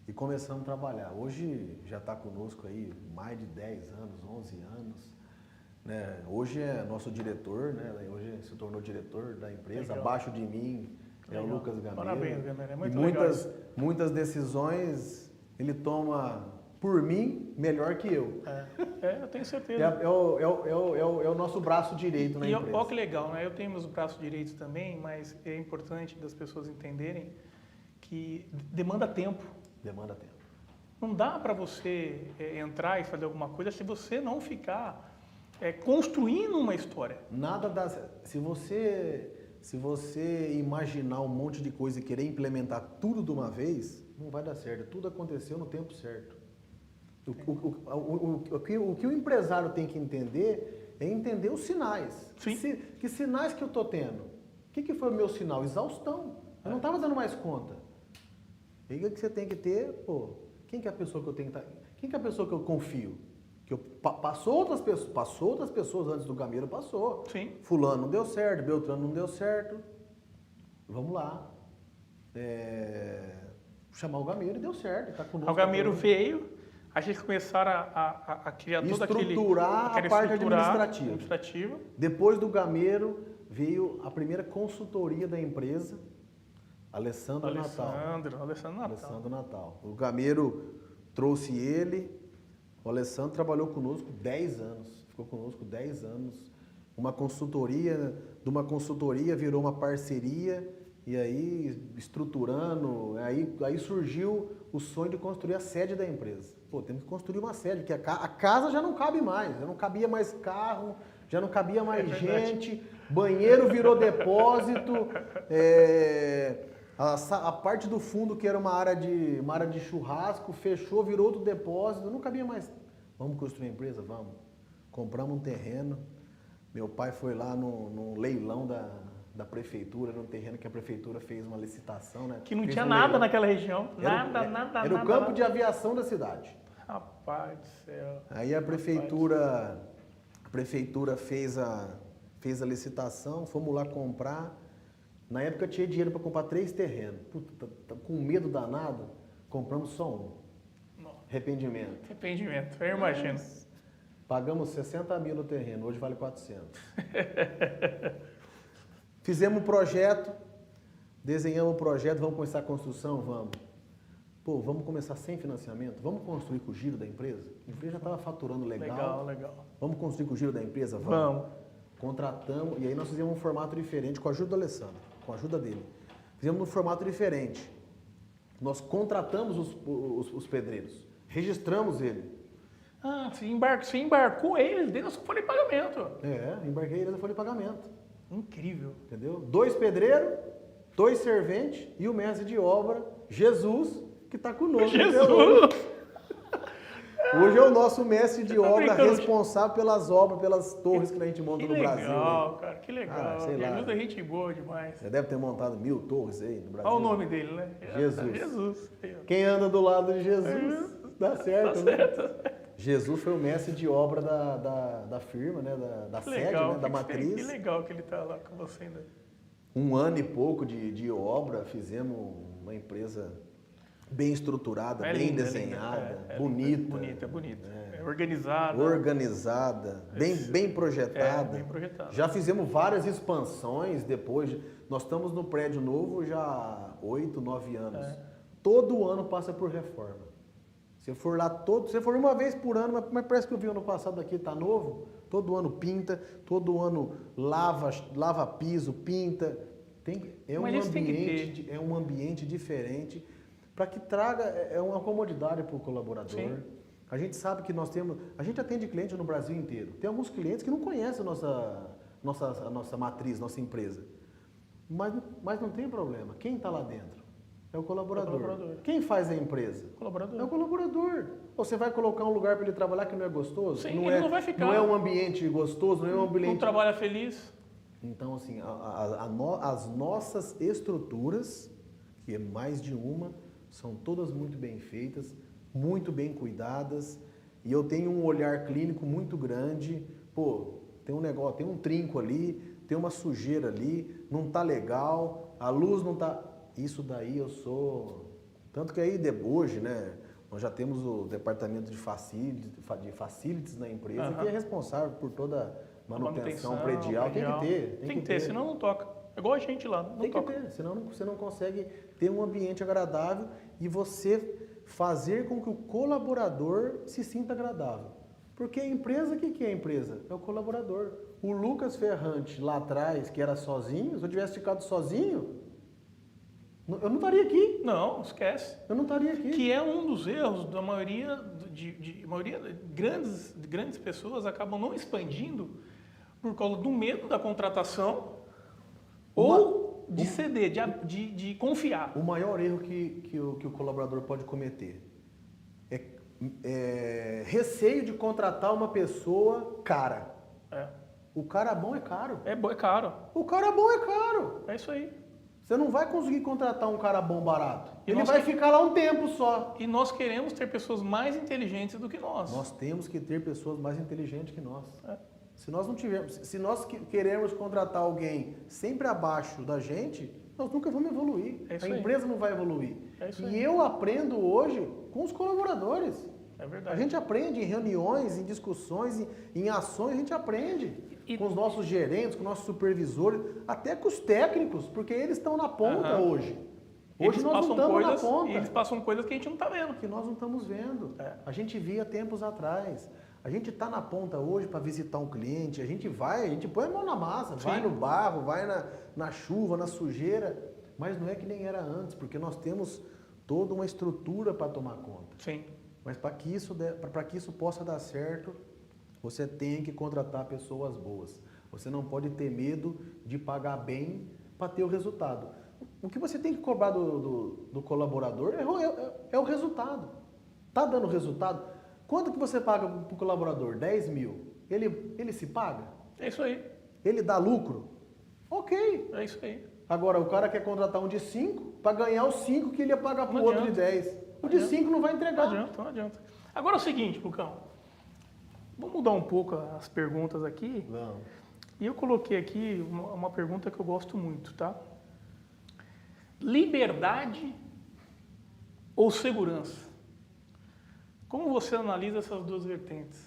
e começamos a trabalhar. Hoje já está conosco aí mais de 10 anos, 11 anos. Né? Hoje é nosso diretor, né? Hoje se tornou diretor da empresa. Legal. Abaixo de mim é o Lucas Gameiro. Parabéns, Gameiro. É muito e muitas decisões ele toma por mim melhor que eu. Eu tenho certeza. É o nosso braço direito na empresa. Olha que legal, né? Eu tenho meus braços direitos também, mas é importante das pessoas entenderem que demanda tempo. Demanda tempo. Não dá para você entrar e fazer alguma coisa se você não ficar construindo uma história. Se você imaginar um monte de coisa e querer implementar tudo de uma vez, não vai dar certo. Tudo aconteceu no tempo certo. O que o empresário tem que entender é entender os sinais. Que sinais que eu estou tendo? O que foi o meu sinal? Exaustão. Eu não estava dando mais conta. E o que você tem que ter? Quem que é a pessoa que eu tenho que estar? Quem que é a pessoa que eu confio? Passou outras pessoas antes do Gameiro, passou. Sim. Fulano não deu certo, Beltrano não deu certo. Vamos lá. Chamar o Gameiro e deu certo. Tá conosco. O Gameiro veio, a gente começaram a criar toda estruturar a parte administrativa. Depois do Gameiro veio a primeira consultoria da empresa, Alessandro Natal. O Gameiro trouxe ele. O Alessandro trabalhou conosco 10 anos, ficou conosco 10 anos. De uma consultoria virou uma parceria, e aí estruturando, aí surgiu o sonho de construir a sede da empresa. Temos que construir uma sede, porque a casa já não cabe mais, já não cabia mais carro, já não cabia mais gente, banheiro virou depósito, a parte do fundo, que era uma área de churrasco, fechou, virou outro depósito, não cabia mais. Vamos construir a empresa? Vamos. Compramos um terreno. Meu pai foi lá no leilão da prefeitura, num terreno que a prefeitura fez uma licitação, né? Que não tinha nada naquela região. Nada. Era o campo de aviação da cidade. Rapaz do céu. Aí a prefeitura fez a licitação, fomos lá comprar. Na época tinha dinheiro para comprar 3 terrenos. Puta, com medo danado, compramos só um. Arrependimento, eu imagino. Pagamos 60 mil no terreno, hoje vale 400. Fizemos um projeto, desenhamos o projeto, vamos começar a construção? Vamos. Vamos começar sem financiamento? Vamos construir com o giro da empresa? A empresa já estava faturando legal. Legal. Vamos construir com o giro da empresa? Vamos. Contratamos, e aí nós fizemos um formato diferente com a ajuda do Alessandro, com a ajuda dele. Fizemos um formato diferente. Nós contratamos os pedreiros. registramos ele. Ah, você embarcou eles dentro da sua folha de pagamento. Embarquei ele na folha de pagamento. Incrível. Entendeu? 2 pedreiros, 2 serventes e o mestre de obra, Jesus, que está conosco. Jesus! Hoje é o nosso mestre de obra brincando, responsável pelas obras, pelas torres que a gente monta Que no Brasil. legal, cara, que legal. sei lá. Jesus é gente boa demais. Já deve ter montado 1000 torres aí no Brasil. Olha o nome dele, né? Jesus. Jesus. Quem anda do lado de Jesus, dá certo, Tá né? certo. Jesus foi o mestre de obra da firma, né? Da Que sede, legal, né? Da matriz. Que legal que ele tá lá com você ainda. 1 ano e pouco de obra, fizemos uma empresa bem estruturada, É bem linda, desenhada, é bonita. Bonita. É organizada. Organizada, bem projetada. Bem projetada. Já fizemos várias expansões depois. Nós estamos no prédio novo já há 8, 9 anos. Todo ano passa por reforma. Se for lá se for uma vez por ano, mas parece que eu vi ano passado aqui, está novo. Todo ano pinta, todo ano lava piso, pinta. É um ambiente diferente para que traga uma comodidade para o colaborador. Sim. A gente sabe que a gente atende cliente no Brasil inteiro. Tem alguns clientes que não conhecem a nossa matriz, nossa empresa. Mas não tem problema. Quem está lá dentro? É o colaborador. Quem faz a empresa? Colaborador. É o colaborador. Ou você vai colocar um lugar para ele trabalhar que não é gostoso? Sim, ele não vai ficar. Não é um ambiente gostoso, não é um ambiente... Não trabalha feliz. Então, assim, as nossas estruturas, que é mais de uma, são todas muito bem feitas, muito bem cuidadas, e eu tenho um olhar clínico muito grande. Pô, tem um negócio, tem um trinco ali, tem uma sujeira ali, não tá legal, a luz não tá... Isso daí eu sou... Tanto que aí hoje, né, nós já temos o departamento de facilities na empresa, que é responsável por toda manutenção predial. Tem que ter, senão não toca. É igual a gente lá, não tem toca. que ter, senão você não consegue ter um ambiente agradável e você fazer com que o colaborador se sinta agradável. Porque a empresa, o que é a empresa? É o colaborador. O Lucas Ferrante, lá atrás, que era sozinho, se eu tivesse ficado sozinho, eu não estaria aqui. Não, esquece. Eu não estaria aqui. Que é um dos erros da maioria, grandes pessoas acabam não expandindo por causa do medo da contratação ou de ceder, de confiar. O maior erro que o colaborador pode cometer é receio de contratar uma pessoa cara. O cara bom é caro. É caro. O cara bom é caro. É isso aí. Você não vai conseguir contratar um cara bom barato. Ele vai ficar lá um tempo só. E nós queremos ter pessoas mais inteligentes do que nós. Nós temos que ter pessoas mais inteligentes que nós. Se nós não tivermos, se nós queremos contratar alguém sempre abaixo da gente, nós nunca vamos evoluir. A empresa não vai evoluir. E eu aprendo hoje com os colaboradores. É verdade. A gente aprende em reuniões, em discussões, em ações, a gente aprende. Com os nossos gerentes, com os nossos supervisores, até com os técnicos, porque eles estão na ponta hoje. Hoje nós não estamos na ponta. E eles passam coisas que a gente não está vendo. Que nós não estamos vendo. A gente via tempos atrás. A gente está na ponta hoje para visitar um cliente, a gente põe a mão na massa, vai no barro, vai na chuva, na sujeira, mas não é que nem era antes, porque nós temos toda uma estrutura para tomar conta. Sim. Mas para que isso possa dar certo, você tem que contratar pessoas boas. Você não pode ter medo de pagar bem para ter o resultado. O que você tem que cobrar do colaborador é o resultado. Está dando resultado? Quanto que você paga para o colaborador? 10 mil. Ele se paga? É isso aí. Ele dá lucro? Ok. É isso aí. Agora, o cara quer contratar um de 5 para ganhar os 5 que ele ia pagar para o outro de 10. O de 5 não vai entregar. Não adianta. Agora é o seguinte, Lucão. Vamos mudar um pouco as perguntas aqui. Não. E eu coloquei aqui uma pergunta que eu gosto muito, tá? Liberdade ou segurança? Como você analisa essas duas vertentes?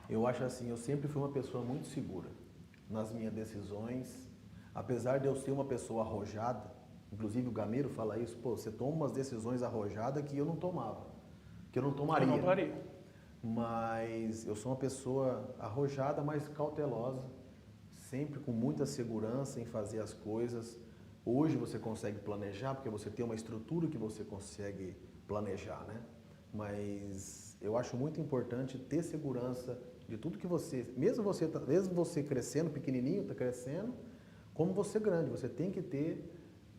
Eu acho assim, eu sempre fui uma pessoa muito segura nas minhas decisões. Apesar de eu ser uma pessoa arrojada, inclusive o Gameiro fala isso, pô, você toma umas decisões arrojadas que eu não tomava, que eu não tomaria. Eu não faria. Mas eu sou uma pessoa arrojada, mas cautelosa, sempre com muita segurança em fazer as coisas. Hoje você consegue planejar, porque você tem uma estrutura que você consegue planejar, né? mas eu acho muito importante ter segurança de tudo que mesmo você crescendo, pequenininho, está crescendo, como você grande, você tem que ter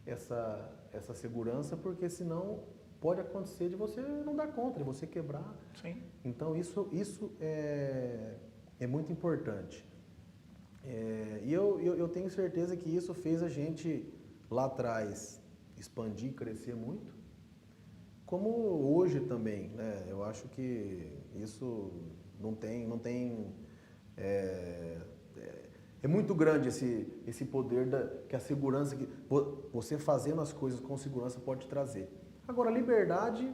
essa segurança, porque senão pode acontecer de você não dar conta, de você quebrar. Sim. Então isso é muito importante. E eu tenho certeza que isso fez a gente lá atrás expandir, crescer muito, como hoje também, né? Eu acho que isso não tem é muito grande esse poder que a segurança, que você fazendo as coisas com segurança pode trazer. Agora, a liberdade,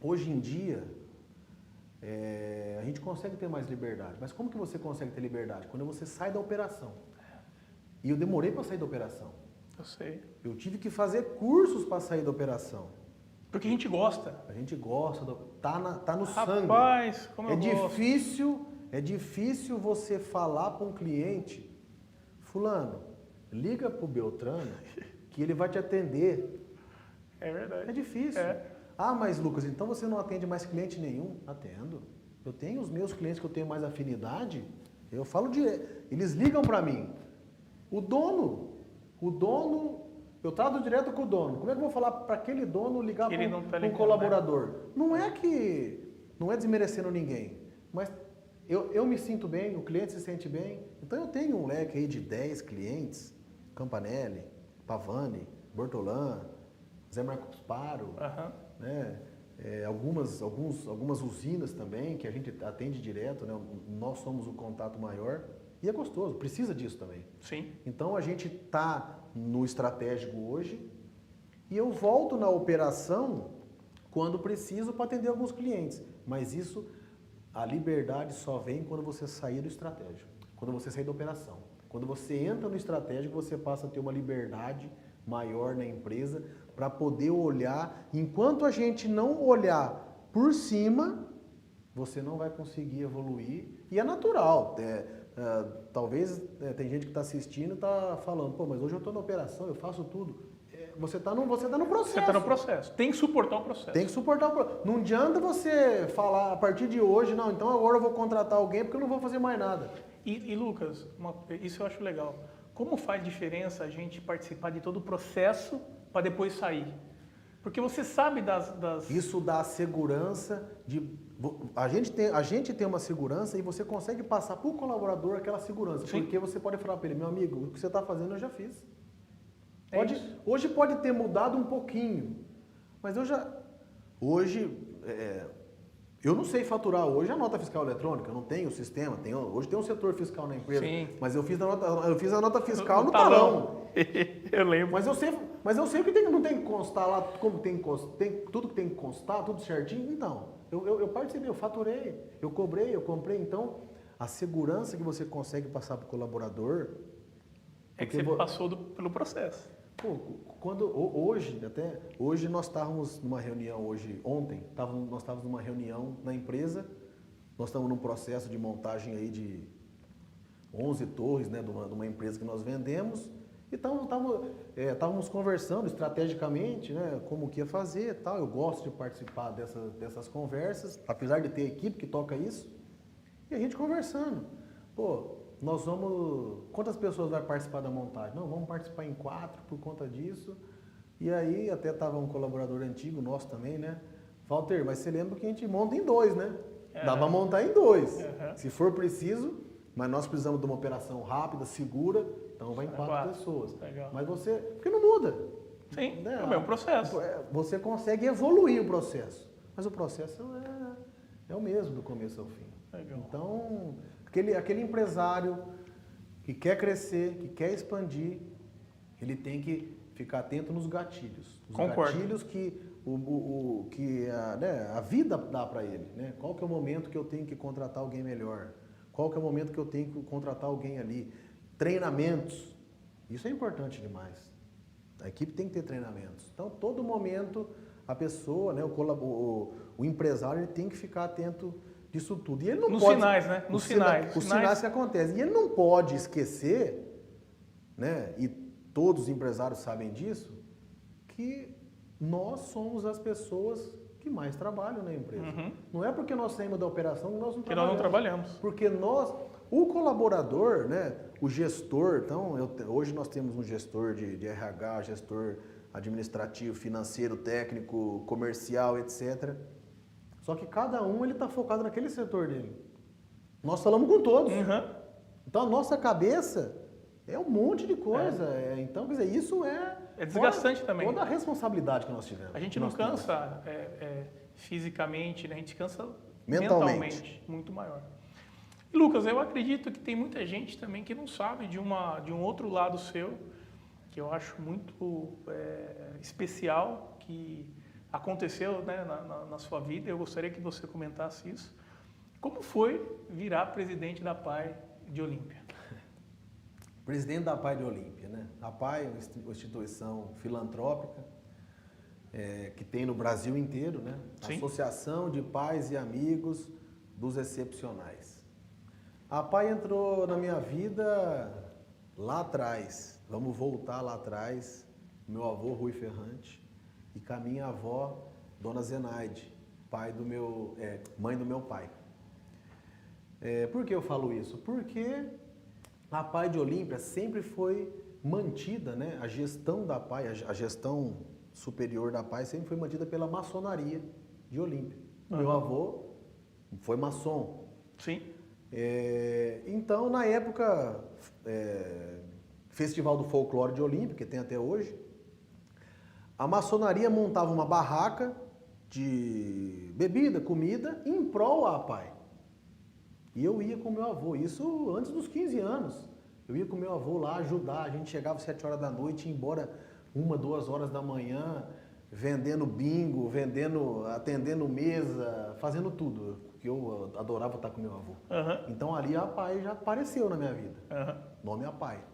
hoje em dia, a gente consegue ter mais liberdade. Mas como que você consegue ter liberdade? Quando você sai da operação. E eu demorei para sair da operação. Eu sei. Eu tive que fazer cursos para sair da operação. Porque a gente gosta. A gente gosta, tá no sangue. Rapaz, como eu gosto. É difícil você falar para um cliente, fulano, liga para o Beltrano que ele vai te atender. É verdade. É difícil. Ah, mas Lucas, então você não atende mais cliente nenhum? Atendo. Eu tenho os meus clientes que eu tenho mais afinidade, eu falo direto. Eles ligam para mim. O dono, eu trato direto com o dono. Como é que eu vou falar para aquele dono ligar para um colaborador? Né? Não é desmerecendo ninguém, mas eu me sinto bem, o cliente se sente bem. Então eu tenho um leque aí de 10 clientes, Campanelli, Pavani, Bortolan, Zé Marcos Paro, né? Algumas usinas também, que a gente atende direto, né? Nós somos o contato maior e é gostoso, precisa disso também. Sim. Então a gente está no estratégico hoje e eu volto na operação quando preciso para atender alguns clientes, mas a liberdade só vem quando você sair do estratégico, quando você sair da operação. Quando você entra no estratégico, você passa a ter uma liberdade maior na empresa para poder olhar. Enquanto a gente não olhar por cima, você não vai conseguir evoluir. E é natural. Talvez tem gente que está assistindo e está falando, pô, mas hoje eu estou na operação, eu faço tudo. Você está no processo. Você está no processo. Tem que suportar o processo. Tem que suportar o processo. Não adianta você falar a partir de hoje, não, então agora eu vou contratar alguém porque eu não vou fazer mais nada. E Lucas, isso eu acho legal. Como faz diferença a gente participar de todo o processo para depois sair? Porque você sabe das... Isso dá segurança de... A gente tem uma segurança e você consegue passar para o colaborador aquela segurança. Sim. Porque você pode falar para ele, meu amigo, o que você está fazendo eu já fiz. Hoje pode ter mudado um pouquinho, mas hoje eu não sei faturar hoje a nota fiscal eletrônica, eu não tenho o sistema, hoje tem um setor fiscal na empresa. Sim. Mas eu fiz a nota fiscal no talão. Eu lembro. Mas eu sei que não tem que constar lá, como tudo que tem que constar, tudo certinho. Então, eu participei, eu faturei, eu cobrei, eu comprei. Então, a segurança que você consegue passar para o colaborador... É que você passou pelo processo. Pô, hoje nós estávamos numa reunião, ontem, nós estávamos numa reunião na empresa, nós estamos num processo de montagem aí de 11 torres, né, de uma empresa que nós vendemos, e estávamos conversando estrategicamente, né, como que ia fazer e tal. Eu gosto de participar dessas conversas, apesar de ter equipe que toca isso, e a gente conversando. Pô, quantas pessoas vai participar da montagem? Não, vamos participar em 4 por conta disso. E aí até estava um colaborador antigo nosso também, né? Walter, mas você lembra que a gente monta em 2, né? Dá para montar em 2. Se for preciso, mas nós precisamos de uma operação rápida, segura, então vai em 4 pessoas. Legal. Mas porque não muda. Sim, né? É o mesmo processo. Você consegue evoluir o processo, mas o processo é o mesmo do começo ao fim. Legal. Então... Aquele empresário que quer crescer, que quer expandir, ele tem que ficar atento nos gatilhos. Os Concordo. Gatilhos que a vida dá para ele. Né? Qual que é o momento que eu tenho que contratar alguém melhor? Qual que é o momento que eu tenho que contratar alguém ali? Treinamentos. Isso é importante demais. A equipe tem que ter treinamentos. Então, todo momento, a pessoa, né, o empresário, ele tem que ficar atento disso tudo. E ele não nos pode, sinais, né? Nos sinais. Os sinais que acontecem. E ele não pode esquecer, né? E todos os empresários sabem disso, que nós somos as pessoas que mais trabalham na empresa. Não é porque nós saímos da operação que nós não Que nós não trabalhamos. Porque o colaborador, né, o gestor, então hoje nós temos um gestor de RH, gestor administrativo, financeiro, técnico, comercial, etc. Só que cada um ele está focado naquele setor dele. Nós falamos com todos. Então a nossa cabeça é um monte de coisa. Então, quer dizer, isso é desgastante também. Toda a responsabilidade que nós tivemos. A gente não cansa fisicamente, né? A gente cansa mentalmente muito maior. E, Lucas, eu acredito que tem muita gente também que não sabe de um outro lado seu, que eu acho muito especial, que aconteceu, né, na sua vida. Eu gostaria que você comentasse isso. Como foi virar presidente da PAI de Olímpia? Presidente da PAI de Olímpia, né? A PAI é uma instituição filantrópica que tem no Brasil inteiro, né? Sim. Associação de Pais e Amigos dos Excepcionais. A PAI entrou na minha vida lá atrás. Vamos voltar lá atrás. Meu avô, Rui Ferrante, e com a minha avó, Dona Zenaide, mãe do meu pai. Por que eu falo isso? Porque a PAI de Olímpia sempre foi mantida, né? A gestão da PAI, a gestão superior da PAI sempre foi mantida pela maçonaria de Olímpia. Meu avô foi maçom. Sim. Então, na época, Festival do Folclore de Olímpia, que tem até hoje, a maçonaria montava uma barraca de bebida, comida, em prol à PAI. E eu ia com meu avô, isso antes dos 15 anos. Eu ia com meu avô lá ajudar, a gente chegava às 7 horas da noite, ia embora 1, 2 horas da manhã, vendendo bingo, atendendo mesa, fazendo tudo, porque eu adorava estar com meu avô. Então ali a PAI já apareceu na minha vida, nome a PAI.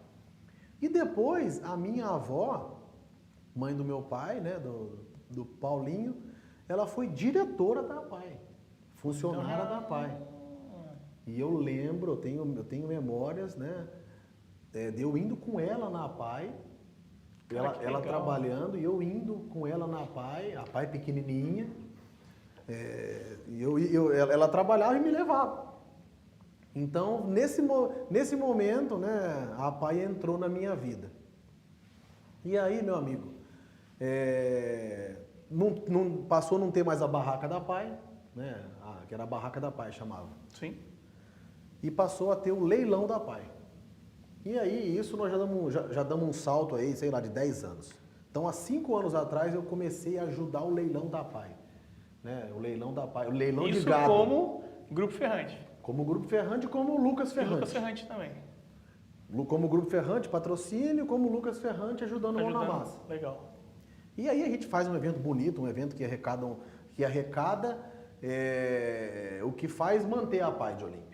E depois a minha avó, mãe do meu pai, né, do Paulinho, ela foi diretora da PAI, funcionária da PAI. E eu lembro, eu tenho memórias, né, de eu indo com ela na PAI, ela trabalhando e eu indo com ela na PAI, a PAI pequenininha, ela trabalhava e me levava. Então, nesse momento, né, a PAI entrou na minha vida. E aí, meu amigo, passou a não ter mais a barraca da PAI, né, que era a barraca da PAI, chamava. Sim. E passou a ter o leilão da PAI. E aí, isso nós já damos um salto aí, sei lá, de 10 anos. Então, há 5 anos atrás, eu comecei a ajudar o leilão da PAI. Né? O leilão da PAI, o leilão de gado. Isso como Grupo Ferrante. Como Grupo Ferrante e como Lucas Ferrante. E Lucas Ferrante também. Como Grupo Ferrante, patrocínio, como Lucas Ferrante ajudando o Mão na Massa. Legal. E aí a gente faz um evento bonito, um evento que arrecada o que faz manter a PAI de Olímpia.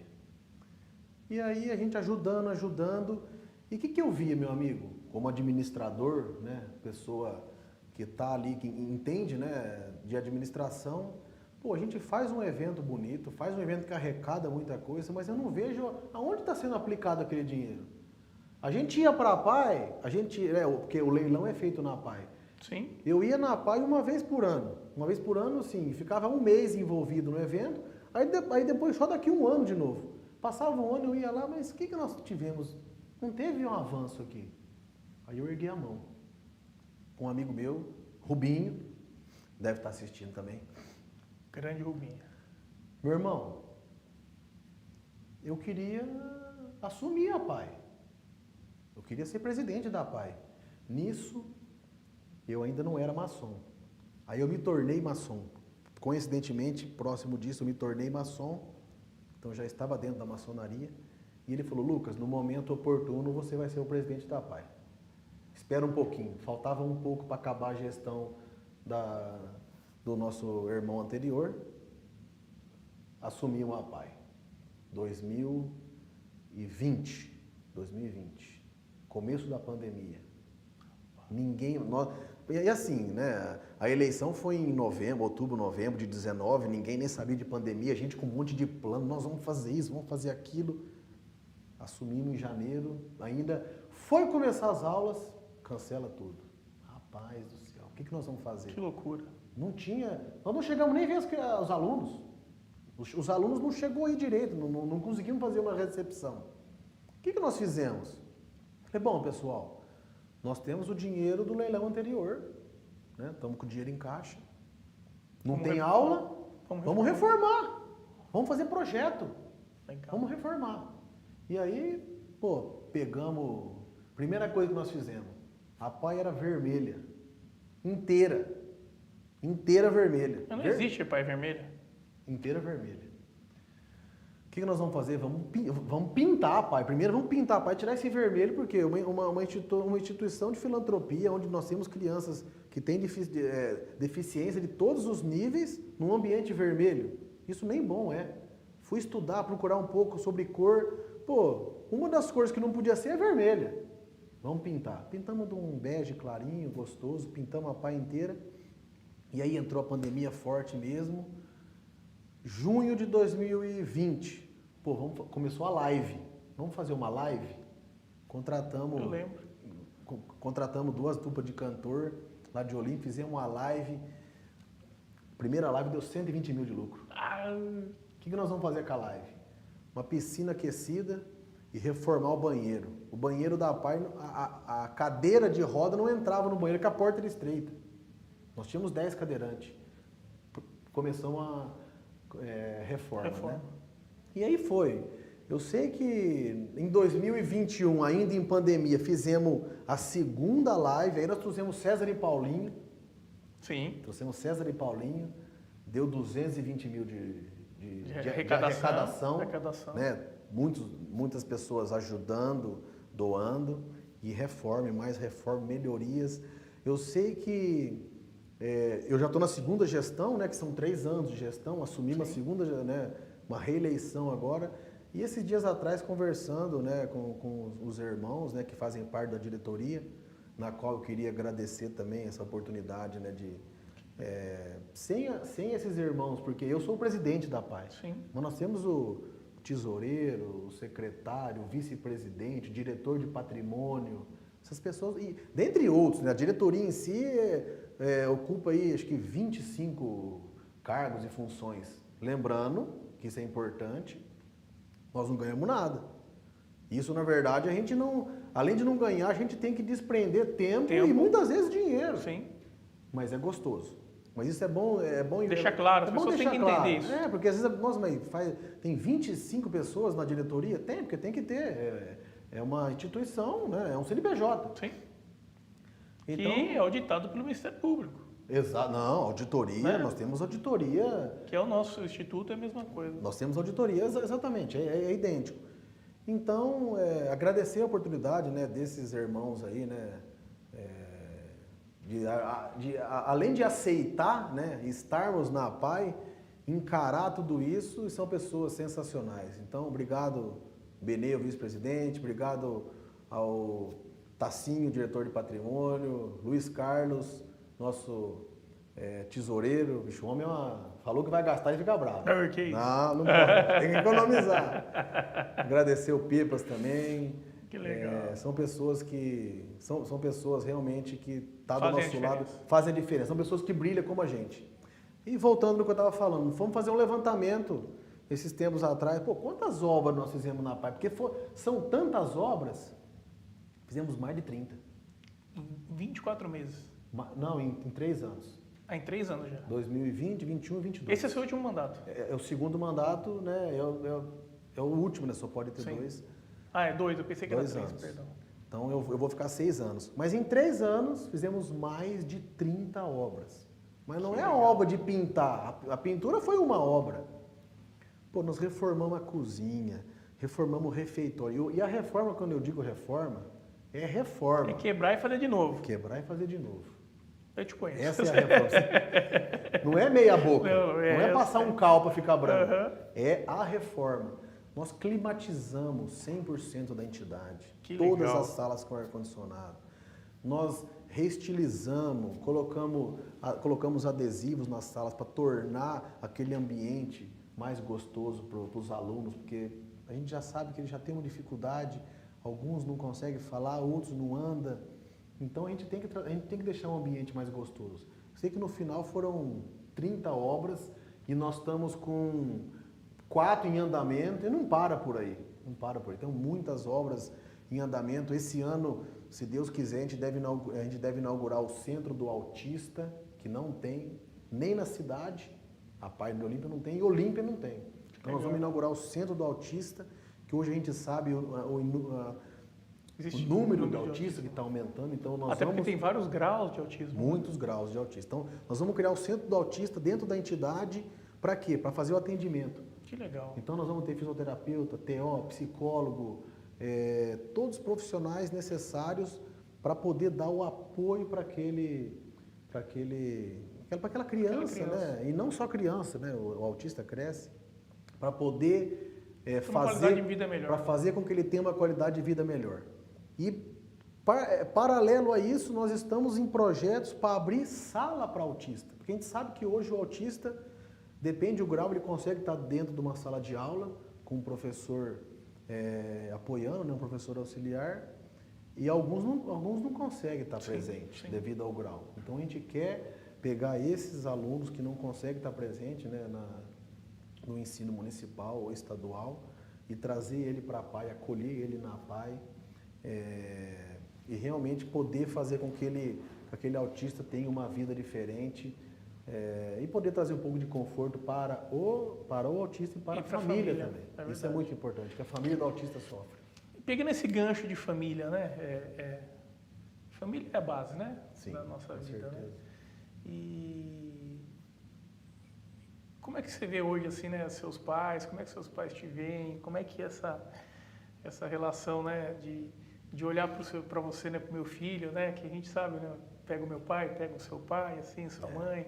E aí a gente ajudando. E o que eu via, meu amigo? Como administrador, né? Pessoa que está ali, que entende, né, de administração. Pô, a gente faz um evento bonito, faz um evento que arrecada muita coisa, mas eu não vejo aonde está sendo aplicado aquele dinheiro. A gente ia para a PAI, porque o leilão é feito na PAI. Sim. Eu ia na PAI uma vez por ano. Uma vez por ano, sim, ficava um mês envolvido no evento, aí depois só daqui um ano de novo. Passava um ano, eu ia lá, mas o que nós tivemos? Não teve um avanço aqui. Aí eu ergui a mão. Com um amigo meu, Rubinho, deve estar assistindo também. Grande Rubinho. Meu irmão, eu queria assumir a PAI. Eu queria ser presidente da PAI. Nisso, eu ainda não era maçom. Aí eu me tornei maçom. Coincidentemente, próximo disso, eu me tornei maçom. Então já estava dentro da maçonaria. E ele falou, Lucas, no momento oportuno você vai ser o presidente da PAI. Espera um pouquinho. Faltava um pouco para acabar a gestão do nosso irmão anterior. Assumimos a PAI. 2020. Começo da pandemia. E assim, né? A eleição foi em outubro, novembro de 19, ninguém nem sabia de pandemia, a gente com um monte de plano, nós vamos fazer isso, vamos fazer aquilo. Assumimos em janeiro, ainda foi começar as aulas, cancela tudo. Rapaz do céu, o que nós vamos fazer? Que loucura. Não tinha, nós não chegamos nem a ver os alunos. Os alunos não chegou aí direito, não conseguimos fazer uma recepção. O que nós fizemos? Falei, bom, pessoal, nós temos o dinheiro do leilão anterior, né? Estamos com o dinheiro em caixa. Não tem aula, vamos reformar. Vamos fazer projeto. Legal. Vamos reformar. E aí, pô, pegamos... Primeira coisa que nós fizemos, a PAI era vermelha. Inteira. Inteira vermelha. Não existe PAI vermelha. Inteira vermelha. O que nós vamos fazer? Vamos pintar a PAI. Primeiro vamos pintar a PAI, tirar esse vermelho, porque uma instituição de filantropia, onde nós temos crianças que têm deficiência de todos os níveis, num ambiente vermelho. Isso nem bom é. Fui estudar, procurar um pouco sobre cor. Pô, uma das cores que não podia ser é vermelha. Vamos pintar. Pintamos de um bege clarinho, gostoso, pintamos a PAI inteira. E aí entrou a pandemia forte mesmo. Junho de 2020. Pô, começou a live. Vamos fazer uma live? Contratamos... Eu lembro. Contratamos 2 duplas de cantor lá de Olinda, fizemos uma live. Primeira live deu 120 mil de lucro. O que nós vamos fazer com a live? Uma piscina aquecida e reformar o banheiro. O banheiro da PAI, a cadeira de roda não entrava no banheiro, porque a porta era estreita. Nós tínhamos 10 cadeirantes. Começamos a reforma. Né? E aí foi. Eu sei que em 2021, ainda em pandemia, fizemos a segunda live, aí nós trouxemos César e Paulinho. Sim. Trouxemos César e Paulinho, deu 220 mil de arrecadação. Né? Muitas pessoas ajudando, doando, e mais reforma, melhorias. Eu sei que eu já estou na segunda gestão, né, que são 3 anos de gestão, assumi uma segunda, né, uma reeleição agora, e esses dias atrás conversando, né, com os irmãos, né, que fazem parte da diretoria, na qual eu queria agradecer também essa oportunidade, né, sem esses irmãos, porque eu sou o presidente da PAI, Sim. mas nós temos o tesoureiro, o secretário, o vice-presidente, diretor de patrimônio, essas pessoas, e dentre outros, né, a diretoria em si ocupa aí, acho que 25 cargos e funções. Lembrando que isso é importante, nós não ganhamos nada. Isso, na verdade, a gente não, além de não ganhar, a gente tem que desprender tempo. E muitas vezes dinheiro. Sim. Mas é gostoso. Mas isso é bom deixar claro, as pessoas têm que entender isso. Porque às vezes, nossa, mas tem 25 pessoas na diretoria? Tem, porque tem que ter. É uma instituição, né? É um CNPJ. Sim. Então, que é auditado pelo Ministério Público. Exato. Não, auditoria, né? Nós temos auditoria. Que é o nosso instituto, é a mesma coisa. Nós temos auditoria, exatamente, é idêntico. Então, agradecer a oportunidade, né, desses irmãos aí, né, além de aceitar, né, estarmos na PAI, encarar tudo isso, e são pessoas sensacionais. Então, obrigado, Benê, o vice-presidente, obrigado ao Tacinho, diretor de patrimônio, Luiz Carlos, nosso tesoureiro. Bicho, o homem falou que vai gastar e fica bravo. Que isso? Não pode, tem que economizar. Agradecer o Pipas também. Que legal. São pessoas que são pessoas realmente que estão do nosso lado, fazem a diferença. São pessoas que brilham como a gente. E voltando no que eu estava falando, fomos fazer um levantamento esses tempos atrás. Pô, quantas obras nós fizemos na PAI? Porque são tantas obras, fizemos mais de 30. Em 24 meses. Não, em 3 anos. Em 3 anos já. 2020, 21 e 22. Esse é o seu último mandato? É o segundo mandato, né? É o último, né? Só pode ter 2. É 2, eu pensei que era 3, anos. perdão. Então eu vou ficar 6 anos. Mas em 3 anos fizemos mais de 30 obras. Mas não é a obra de pintar. A pintura foi uma obra. Pô, nós reformamos a cozinha, reformamos o refeitório. E a reforma, quando eu digo reforma, é reforma. É quebrar e fazer de novo. Quebrar e fazer de novo. Eu te conheço. Essa é a reforma. Não é meia boca. Não é passar um cal para ficar branco. É a reforma. Nós climatizamos 100% da entidade. Todas as salas com ar-condicionado. Nós reestilizamos, colocamos adesivos nas salas para tornar aquele ambiente mais gostoso para os alunos, porque a gente já sabe que eles já têm uma dificuldade, alguns não conseguem falar, outros não andam. Então a gente tem que deixar um ambiente mais gostoso. Sei que no final foram 30 obras e nós estamos com 4 em andamento e não para por aí. Não para por aí. Tem muitas obras em andamento. Esse ano, se Deus quiser, a gente deve inaugurar o Centro do Autista, que não tem nem na cidade. A Pai de Olímpia não tem e Olímpia não tem. Então nós vamos inaugurar o Centro do Autista, que hoje a gente sabe o número de autistas que está aumentando. Então nós Até porque tem vários graus de autismo. Muitos graus de autismo. Então nós vamos criar o Centro do Autista dentro da entidade. Para quê? Para fazer o atendimento. Que legal. Então nós vamos ter fisioterapeuta, TO, psicólogo, todos os profissionais necessários para poder dar o apoio para aquela criança, né? E não só criança, né? O autista cresce para poder qualidade de vida melhor. Para fazer com que ele tenha uma qualidade de vida melhor. E paralelo a isso, nós estamos em projetos para abrir sala para autista, porque a gente sabe que hoje o autista, depende do grau, ele consegue estar dentro de uma sala de aula com um professor apoiando, né? Um professor auxiliar. E alguns não conseguem estar presentes devido ao grau. Então a gente quer pegar esses alunos que não conseguem estar presentes, né, no ensino municipal ou estadual e trazer ele para a PAI, acolher ele na PAI e realmente poder fazer com que aquele autista tenha uma vida diferente e poder trazer um pouco de conforto para o autista e para a família também. Isso é muito importante, que a família do autista sofre. Pegando esse gancho de família, né? Família é a base, né? Sim, da nossa com vida, certeza. né? E como é que você vê hoje, assim, né? Seus pais, como é que seus pais te veem? Como é que essa relação, né? De olhar para você, né? Para o meu filho, né? Que a gente sabe, né? Pega o meu pai, pega o seu pai, assim, sua mãe.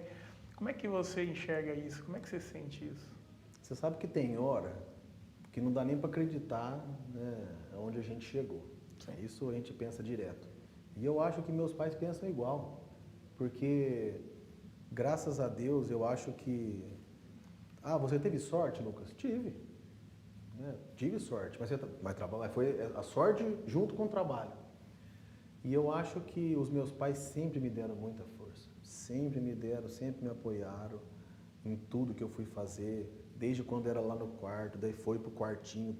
Como é que você enxerga isso? Como é que você sente isso? Você sabe que tem hora que não dá nem para acreditar, né, onde a gente chegou. Sim. Isso a gente pensa direto. E eu acho que meus pais pensam igual, porque graças a Deus eu acho que... você teve sorte, Lucas? Tive. Né? Tive sorte, mas foi a sorte junto com o trabalho. E eu acho que os meus pais sempre me deram muita força. Sempre me apoiaram em tudo que eu fui fazer. Desde quando era lá no quarto, daí foi pro quartinho,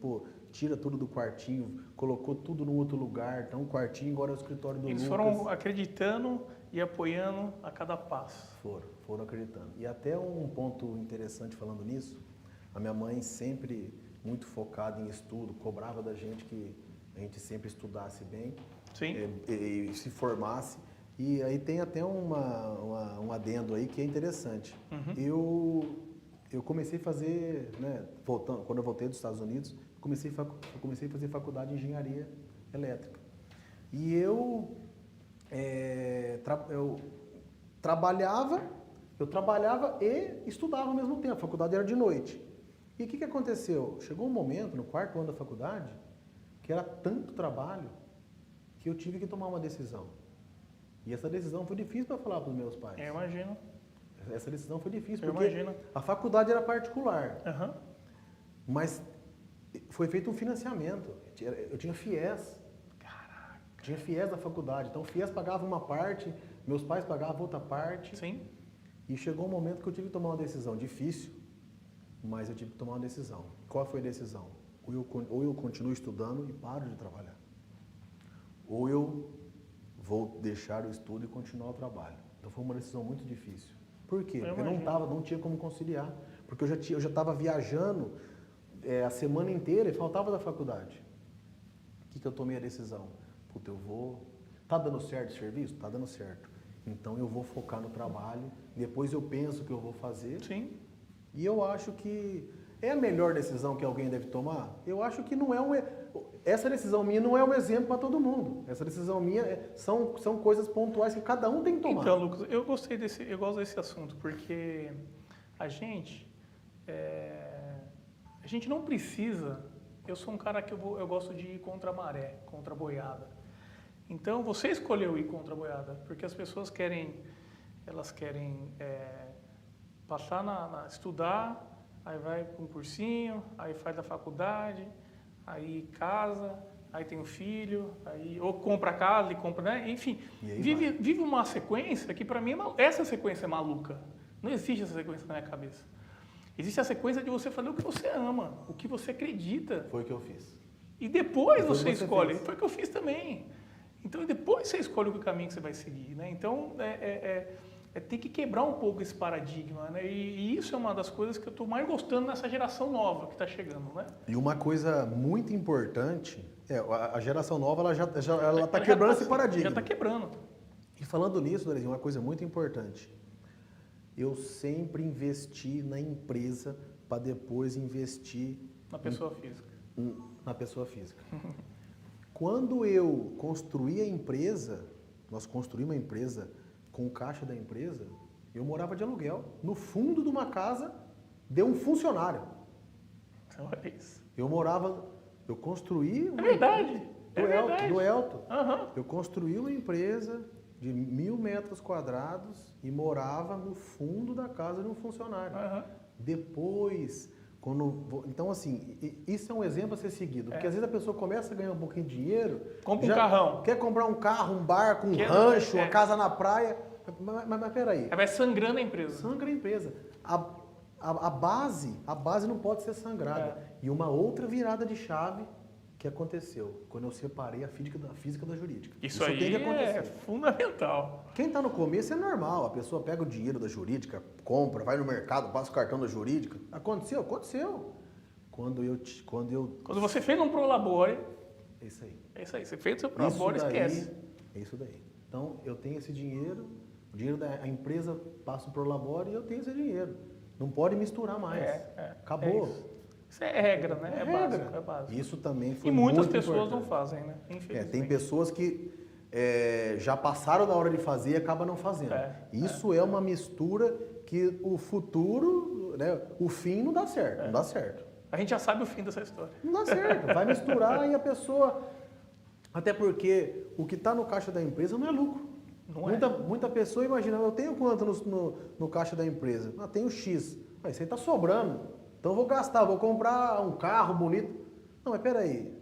tira tudo do quartinho, colocou tudo num outro lugar, então o quartinho agora é o escritório do Lucas. Eles foram acreditando e apoiando a cada passo. Foram acreditando. E até um ponto interessante falando nisso, a minha mãe sempre muito focada em estudo, cobrava da gente que a gente sempre estudasse bem. Sim. E se formasse. E aí tem até um adendo aí que é interessante. Uhum. Eu comecei a fazer, né, quando eu voltei dos Estados Unidos, comecei a fazer faculdade de engenharia elétrica. E eu trabalhava e estudava ao mesmo tempo, a faculdade era de noite. E o que aconteceu? Chegou um momento, no 4º ano da faculdade, que era tanto trabalho que eu tive que tomar uma decisão. E essa decisão foi difícil para falar para os meus pais. Eu imagino. Essa decisão foi difícil, porque a faculdade era particular. Uhum. Mas foi feito um financiamento. Eu tinha FIES. Caraca. Tinha FIES da faculdade. Então o FIES pagava uma parte, meus pais pagavam outra parte. Sim. E chegou um momento que eu tive que tomar uma decisão difícil, mas eu tive que tomar uma decisão. Qual foi a decisão? Ou eu continuo estudando e paro de trabalhar. Ou eu vou deixar o estudo e continuar o trabalho. Então foi uma decisão muito difícil. Por quê? Porque eu não tinha como conciliar. Porque eu já estava viajando a semana inteira e faltava da faculdade. O que eu tomei a decisão? Eu vou... Tá dando certo o serviço? Tá dando certo. Então eu vou focar no trabalho, depois eu penso o que eu vou fazer. Sim. E eu acho que é a melhor decisão que alguém deve tomar. Eu acho que não é essa decisão minha não é um exemplo para todo mundo. Essa decisão minha são coisas pontuais que cada um tem que tomar. Então, Lucas, eu gosto desse assunto, porque a gente não precisa... Eu sou um cara que eu gosto de ir contra a maré, contra a boiada. Então, você escolheu ir contra a boiada, porque as pessoas querem passar estudar, aí vai para um cursinho, aí faz a faculdade, aí casa, aí tem um filho, aí ou compra casa e compra, né? Enfim, E aí vive uma sequência que para mim essa sequência é maluca. Não existe essa sequência na minha cabeça. Existe a sequência de você fazer o que você ama, o que você acredita. Foi o que eu fiz. E depois Foi o que você você escolhe. fez. Foi o que eu fiz também. Então, depois você escolhe o caminho que você vai seguir, né? Então, tem que quebrar um pouco esse paradigma, né? E isso é uma das coisas que eu estou mais gostando nessa geração nova que está chegando, né? E uma coisa muito importante, a geração nova ela já está quebrando esse paradigma. Já está quebrando. E falando nisso, Dorizinho, uma coisa muito importante. Eu sempre investi na empresa para depois investir Na pessoa física. na pessoa física. Quando eu construí a empresa, nós construímos uma empresa com o caixa da empresa, eu morava de aluguel. No fundo de uma casa, deu um funcionário. Olha isso. Eu construí... É verdade. Do Elton. Uhum. Eu construí uma empresa de 1.000 metros quadrados e morava no fundo da casa de um funcionário. Uhum. Depois, então assim, isso é um exemplo a ser seguido, porque às vezes a pessoa começa a ganhar um pouquinho de dinheiro, Compra um carrão. quer comprar um carro, um barco, um rancho, uma casa na praia, mas peraí, Aí vai sangrando a empresa. sangra a empresa. A base não pode ser sangrada. E uma outra virada de chave que aconteceu quando eu separei a física da jurídica. Isso aí tem que acontecer. é fundamental. Quem está no começo é normal, a pessoa pega o dinheiro da jurídica, compra, vai no mercado, passa o cartão da jurídica. Aconteceu? Aconteceu. Quando você fez um Prolabore, é isso aí. é isso aí. Você fez o seu Prolabore, esquece. É isso daí. Então, eu tenho esse dinheiro, o dinheiro da empresa passa para o Labore e eu tenho esse dinheiro. Não pode misturar mais. Acabou. Isso é regra, né? É regra. básico, é básico. Isso também foi E muitas muito pessoas importante. não fazem, né? Infelizmente. Tem pessoas que já passaram da hora de fazer e acabam não fazendo. Isso é uma mistura que o futuro, né, o fim não dá certo. Não dá certo. A gente já sabe o fim dessa história. Não dá certo. Vai misturar e a pessoa... Até porque o que está no caixa da empresa não é lucro. Muita pessoa imagina, eu tenho quanto no caixa da empresa? Tenho X. Mas isso aí está sobrando. Então eu vou gastar, vou comprar um carro bonito. Não, mas peraí.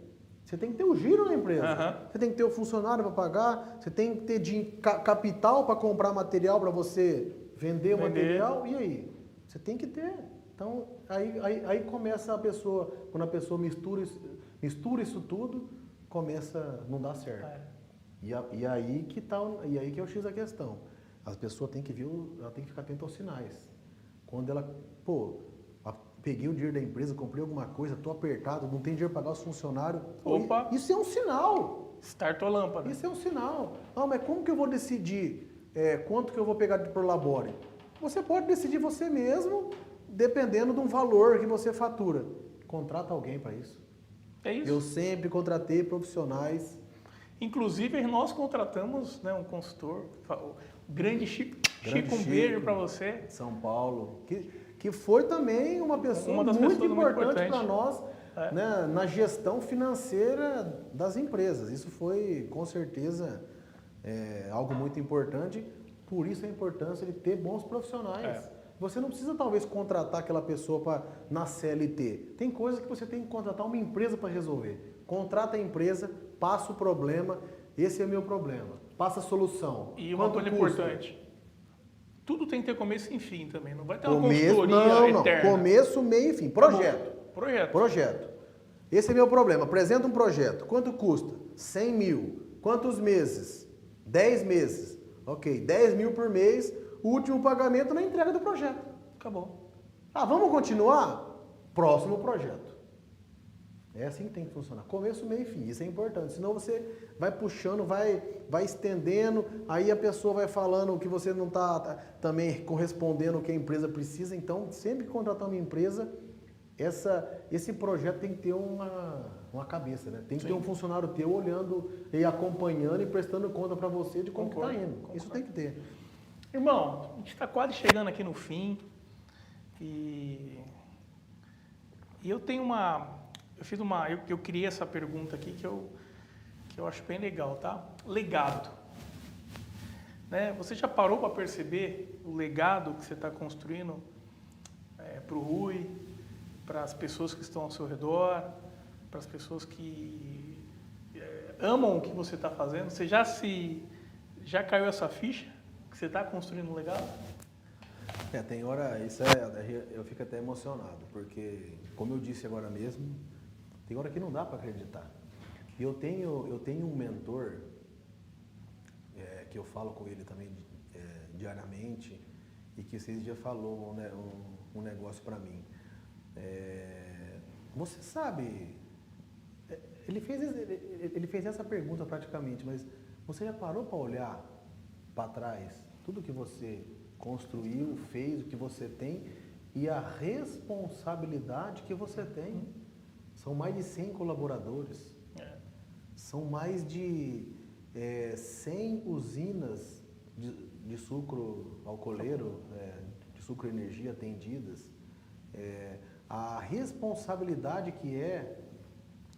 Você tem que ter o giro na empresa. Você tem que ter o funcionário para pagar. Você tem que ter capital para comprar material para você vender o material. E aí? Você tem que ter. Então, aí começa a pessoa, quando a pessoa mistura isso tudo, começa a não dar certo. E aí que é o X da questão. As pessoas têm que ver, ela tem que ficar atenta aos sinais. Quando ela, peguei o dinheiro da empresa, comprei alguma coisa, estou apertado, não tenho dinheiro para pagar os funcionários. Opa! Isso é um sinal. Startou a lâmpada. Isso é um sinal. Mas como que eu vou decidir quanto que eu vou pegar de Prolabore? Você pode decidir você mesmo, dependendo de um valor que você fatura. Contrata alguém para isso. É isso. Eu sempre contratei profissionais. Inclusive, nós contratamos, né, um consultor, o grande Chico, um beijo para você. São Paulo, que foi também uma pessoa muito importante para nós, né, na gestão financeira das empresas. Isso foi, com certeza, algo muito importante. Por isso a importância de ter bons profissionais. Você não precisa, talvez, contratar aquela pessoa na CLT. Tem coisas que você tem que contratar uma empresa para resolver. Contrata a empresa, passa o problema, esse é o meu problema. Passa a solução. E uma coisa importante, tudo tem que ter começo e fim também. Não vai ter uma consultoria eterna. Não. Começo, meio e fim. Projeto. Projeto. Esse é meu problema. Apresenta um projeto. Quanto custa? 100 mil. Quantos meses? 10 meses. Ok, 10 mil por mês. O último pagamento na entrega do projeto. Acabou. Vamos continuar? Próximo projeto. É assim que tem que funcionar. Começo, meio e fim. Isso é importante. Senão você vai puxando, vai estendendo, aí a pessoa vai falando que você não está também correspondendo ao que a empresa precisa. Então, sempre que contratar uma empresa, esse projeto tem que ter uma cabeça, né? Tem que ter um funcionário teu olhando e acompanhando e prestando conta para você de como está indo. Concordo. Isso tem que ter. Irmão, a gente está quase chegando aqui no fim e eu tenho eu criei essa pergunta aqui que eu acho bem legal, tá? Legado. Né? Você já parou para perceber o legado que você está construindo para o Rui, para as pessoas que estão ao seu redor, para as pessoas que amam o que você está fazendo? Você já caiu essa ficha que você está construindo um legado? Tem hora, eu fico até emocionado, porque, como eu disse agora mesmo, tem hora que não dá para acreditar. E eu tenho um mentor, que eu falo com ele também diariamente, e que esses dias falou, né, um negócio para mim. Você sabe, ele fez essa pergunta praticamente, mas você já parou para olhar para trás tudo que você construiu, fez, o que você tem e a responsabilidade que você tem? São mais de 100 colaboradores, são mais de 100 usinas de sucro alcooleiro, de sucro energia atendidas. A responsabilidade que é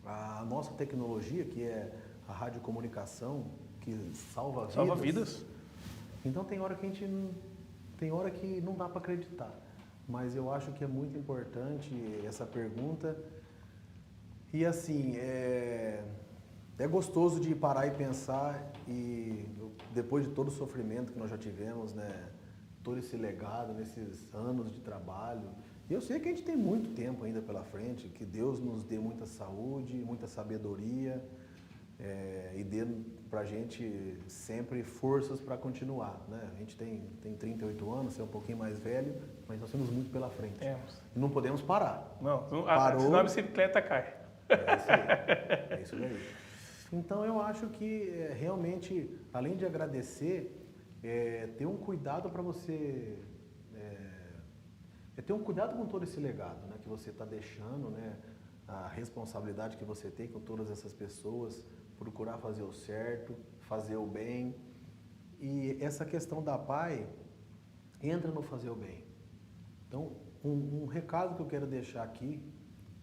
a nossa tecnologia, que é a radiocomunicação, que salva vidas. Salva vidas. Então tem hora que não dá para acreditar. Mas eu acho que é muito importante essa pergunta. E assim, é gostoso de parar e pensar, e depois de todo o sofrimento que nós já tivemos, né, todo esse legado, nesses anos de trabalho, e eu sei que a gente tem muito tempo ainda pela frente, que Deus nos dê muita saúde, muita sabedoria, e dê pra gente sempre forças para continuar, né? A gente tem 38 anos, é um pouquinho mais velho, mas nós temos muito pela frente. Temos. E não podemos parar. Não, Parou, senão a bicicleta cai. É isso aí. Então eu acho que realmente, além de agradecer, ter um cuidado para você, ter um cuidado com todo esse legado, né, que você está deixando, né, a responsabilidade que você tem com todas essas pessoas, procurar fazer o certo, fazer o bem. E essa questão da PAI entra no fazer o bem. Então, um recado que eu quero deixar aqui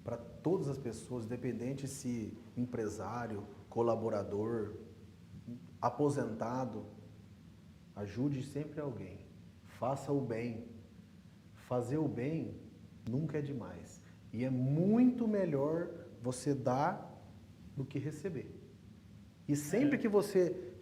para todas as pessoas, independente se empresário, colaborador, aposentado, ajude sempre alguém, faça o bem. Fazer o bem nunca é demais. E é muito melhor você dar do que receber. E sempre que você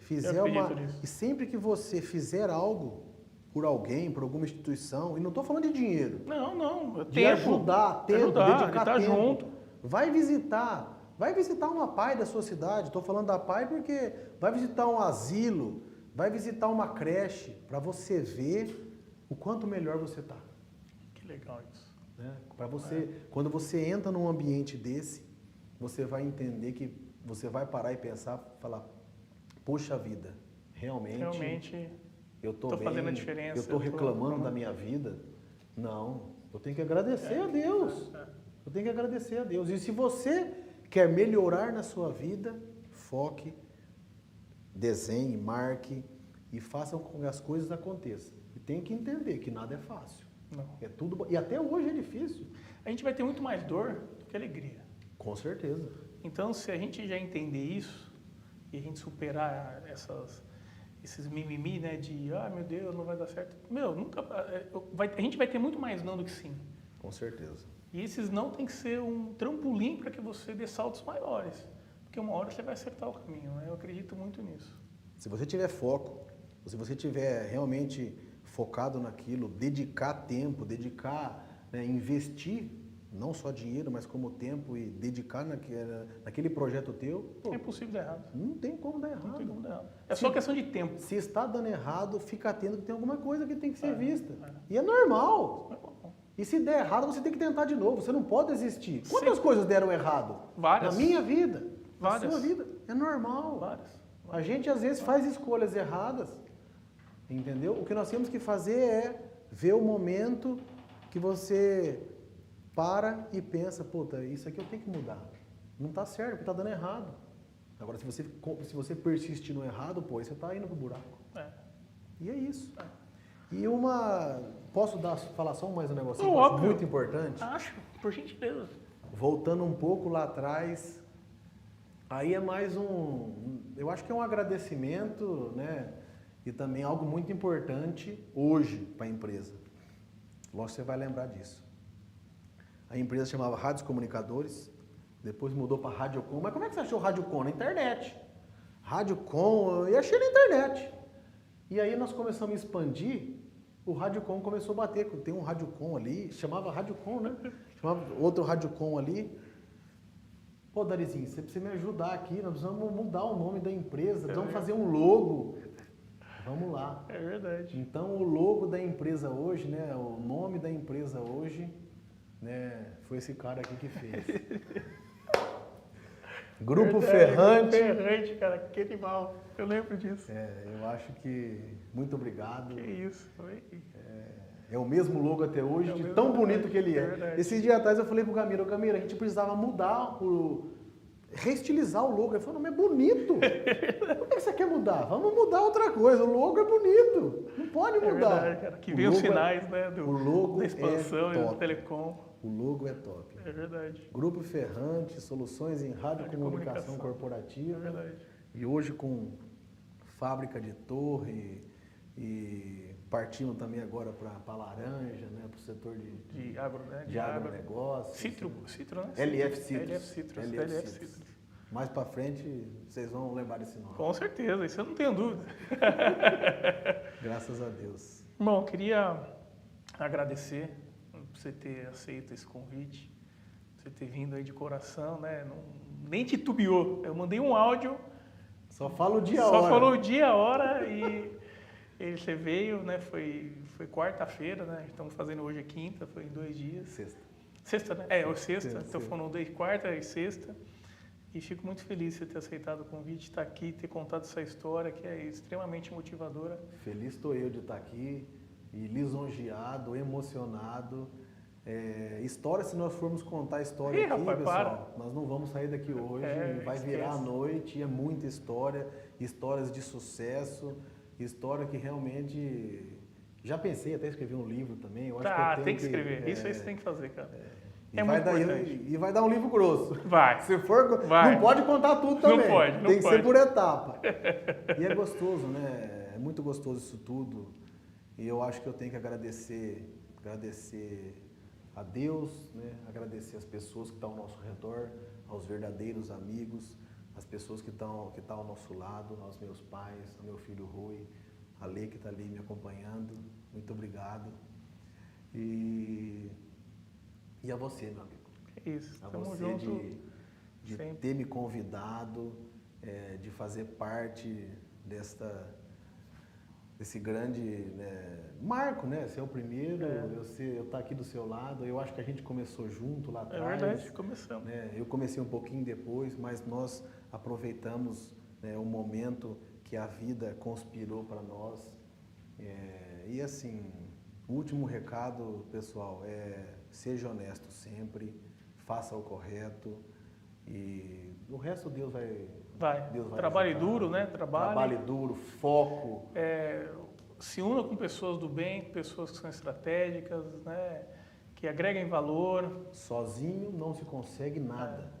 fizer algo por alguém, por alguma instituição, e não estou falando de dinheiro. Não, De ajudar, dedicar tá tempo. junto. Vai visitar uma PAI da sua cidade. Estou falando da PAI porque vai visitar um asilo, vai visitar uma creche, para você ver o quanto melhor você está. Que legal isso. Né? Quando você entra num ambiente desse, você vai entender que você vai parar e pensar, falar, poxa vida, realmente eu estou fazendo a diferença. Eu estou reclamando da minha vida. Não, eu tenho que agradecer a Deus. Eu tenho que agradecer a Deus. E se você quer melhorar na sua vida, foque, desenhe, marque e faça com que as coisas aconteçam. E tem que entender que nada é fácil. Não. E até hoje é difícil. A gente vai ter muito mais dor do que alegria. Com certeza. Então, se a gente já entender isso e a gente superar esses mimimi, né, de, meu Deus, não vai dar certo. A gente vai ter muito mais não do que sim. Com certeza. E esses não tem que ser um trampolim para que você dê saltos maiores. Porque uma hora você vai acertar o caminho, né? Eu acredito muito nisso. Se você tiver foco, se você tiver realmente focado naquilo, dedicar tempo, né, investir, não só dinheiro, mas como tempo e dedicar naquele projeto teu, É impossível dar errado. não tem como dar errado. Não tem como dar errado. É só questão de tempo. Se está dando errado, fica atento que tem alguma coisa que tem que ser vista. E é normal. E se der errado, você tem que tentar de novo. Você não pode desistir. Quantas coisas deram errado? Várias. Na minha vida. Várias. Na sua vida. É normal. Várias. A gente às vezes faz escolhas erradas. Entendeu? O que nós temos que fazer é ver o momento que você para e pensa, puta, isso aqui eu tenho que mudar. Não está certo, porque está dando errado. Agora, se você persistir no errado, pô, aí você está indo pro buraco. E é isso. E posso falar só mais um negocinho que eu acho muito importante? Acho, por gentileza. Voltando um pouco lá atrás, aí é mais eu acho que é um agradecimento, né? E também algo muito importante hoje para a empresa. Lógico que você vai lembrar disso. A empresa chamava Rádios Comunicadores, depois mudou para Radiocom. Mas como é que você achou Radiocom? Na internet. Rádio Com, e achei na internet. E aí nós começamos a expandir, o Rádio Com começou a bater, tem um Rádio Com ali, chamava Rádio Com, né? Chamava outro Rádio Com ali. Pô, Darizinho, você precisa me ajudar aqui, nós precisamos mudar o nome da empresa, precisamos fazer um logo. Vamos lá. É verdade. Então o logo da empresa hoje, né, o nome da empresa hoje, né, foi esse cara aqui que fez. Grupo Ferrante. Grupo Ferrante, cara, que animal. Eu lembro disso. Eu acho que muito obrigado. Que isso, foi. É o mesmo logo até hoje, de tão bonito que ele é. Verdade. Esses dias atrás eu falei pro Gamira, Gamira, a gente precisava mudar, reestilizar o logo. Ele falou, não, mas é bonito. Por que você quer mudar? Vamos mudar outra coisa, o logo é bonito. Não pode mudar. Verdade, cara. Que vem os sinais, né, o logo da expansão é e do top. telecom. O logo é top. É verdade. Grupo Ferrante, soluções em radiocomunicação corporativa. É verdade. E hoje com fábrica de torre e partimos também agora para laranja, né, para o setor De agro, né? de agronegócio. Citro, né? LF Citrus. LF Citrus. LF Citrus. Mais para frente vocês vão lembrar desse nome. Com certeza, isso eu não tenho dúvida. Graças a Deus. Irmão, eu queria agradecer por você ter aceito esse convite, você ter vindo aí de coração, né? Nem titubeou. Eu mandei um áudio. Só fala o dia a hora. Só falou o dia, a hora e você veio, né? Foi quarta-feira, né? Estamos fazendo hoje quinta, foi em 2 dias. Sexta, né? Hoje sexta. Então foram 2, quarta e sexta. E fico muito feliz de você ter aceitado o convite, estar aqui, ter contado essa história que é extremamente motivadora. Feliz estou eu de estar aqui e lisonjeado, emocionado. História, se nós formos contar a história aqui, rapaz, pessoal, nós não vamos sair daqui hoje, vai virar a noite, é muita história, histórias de sucesso, história que realmente... Já pensei até escrever um livro também. Eu acho que eu tenho tem que escrever, isso aí você tem que fazer, cara. E vai dar um livro grosso. Vai. Se for, vai. Não pode contar tudo também. Não pode. Tem que ser por etapa. E é gostoso, né? É muito gostoso isso tudo. E eu acho que eu tenho que agradecer a Deus, né? Agradecer as pessoas que estão ao nosso redor, aos verdadeiros amigos, as pessoas que estão ao nosso lado, aos meus pais, ao meu filho Rui, a Lê que está ali me acompanhando. Muito obrigado. E a você, meu amigo. Isso, a tamo você junto. De ter me convidado, de fazer parte desse grande marco, né? Você é o primeiro, eu estar aqui do seu lado. Eu acho que a gente começou junto lá atrás. É verdade, começamos. Né? Eu comecei um pouquinho depois, mas nós aproveitamos, né, o momento que a vida conspirou para nós. E assim, o último recado, pessoal, seja honesto sempre, faça o correto e o resto Deus vai Trabalhe ajudar. duro, né? Trabalhe duro, foco. Se una com pessoas do bem, pessoas que são estratégicas, né? Que agreguem valor. Sozinho não se consegue nada.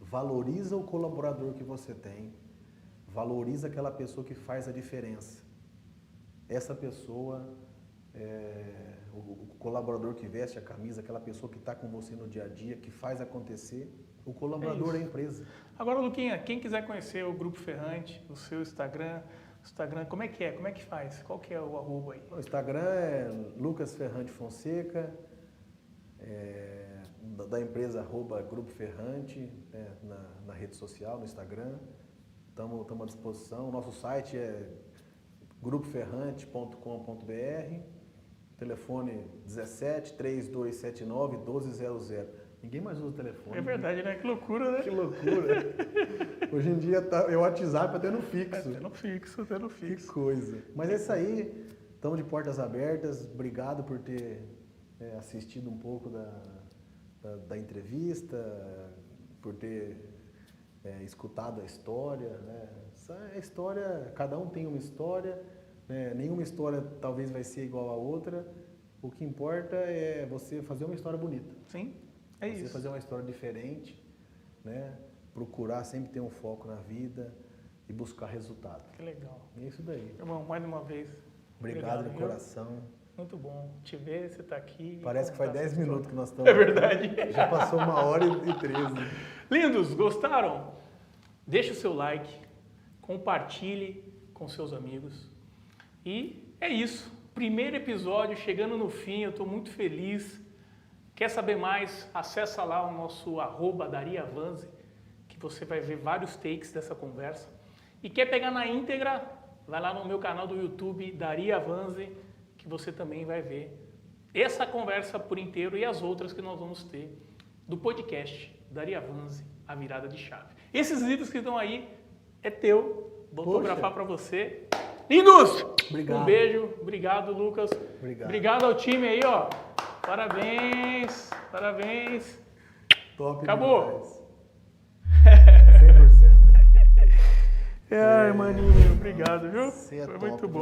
Valoriza o colaborador que você tem. Valoriza aquela pessoa que faz a diferença. Essa pessoa, o colaborador que veste a camisa, aquela pessoa que está com você no dia a dia, que faz acontecer, o colaborador é a empresa. Agora, Luquinha, quem quiser conhecer o Grupo Ferrante, o seu Instagram, como é que é? Como é que faz? Qual que é o arroba aí? O Instagram é Lucas Ferrante Fonseca, da empresa @Grupo Ferrante, na rede social, no Instagram. Estamos à disposição. O nosso site é grupoferrante.com.br, telefone 17-3279-1200. Ninguém mais usa o telefone. É verdade, né? Que loucura, né? Que loucura. Hoje em dia é o WhatsApp até no fixo. Até no fixo. Que coisa. Mas é isso aí. Estamos de portas abertas. Obrigado por ter assistido um pouco da entrevista, por ter escutado a história. Né? Essa história, cada um tem uma história. Nenhuma história talvez vai ser igual a outra. O que importa é você fazer uma história bonita. Sim, é isso. Você fazer uma história diferente, né? Procurar sempre ter um foco na vida e buscar resultado. Que legal. É isso daí. Irmão, mais uma vez. Obrigado de coração. Muito bom te ver, você está aqui. Parece que faz 10 minutos que nós estamos. É verdade. Já passou 1h13. Lindos, gostaram? Deixa o seu like, compartilhe com seus amigos. E é isso. Primeiro episódio, chegando no fim, eu estou muito feliz. Quer saber mais? Acessa lá o nosso @DariaVanzi, que você vai ver vários takes dessa conversa. E quer pegar na íntegra? Vai lá no meu canal do YouTube, Daria Vanzi, que você também vai ver essa conversa por inteiro e as outras que nós vamos ter do podcast Daria Vanzi, A Virada de Chave. Esses livros que estão aí é teu, vou autografar para você. Lindos! Obrigado. Um beijo, obrigado Lucas. Obrigado ao time aí, ó. Parabéns, parabéns. Top. Acabou. 100%. Ai, maninho, obrigado, viu? Você é Foi top, muito bom.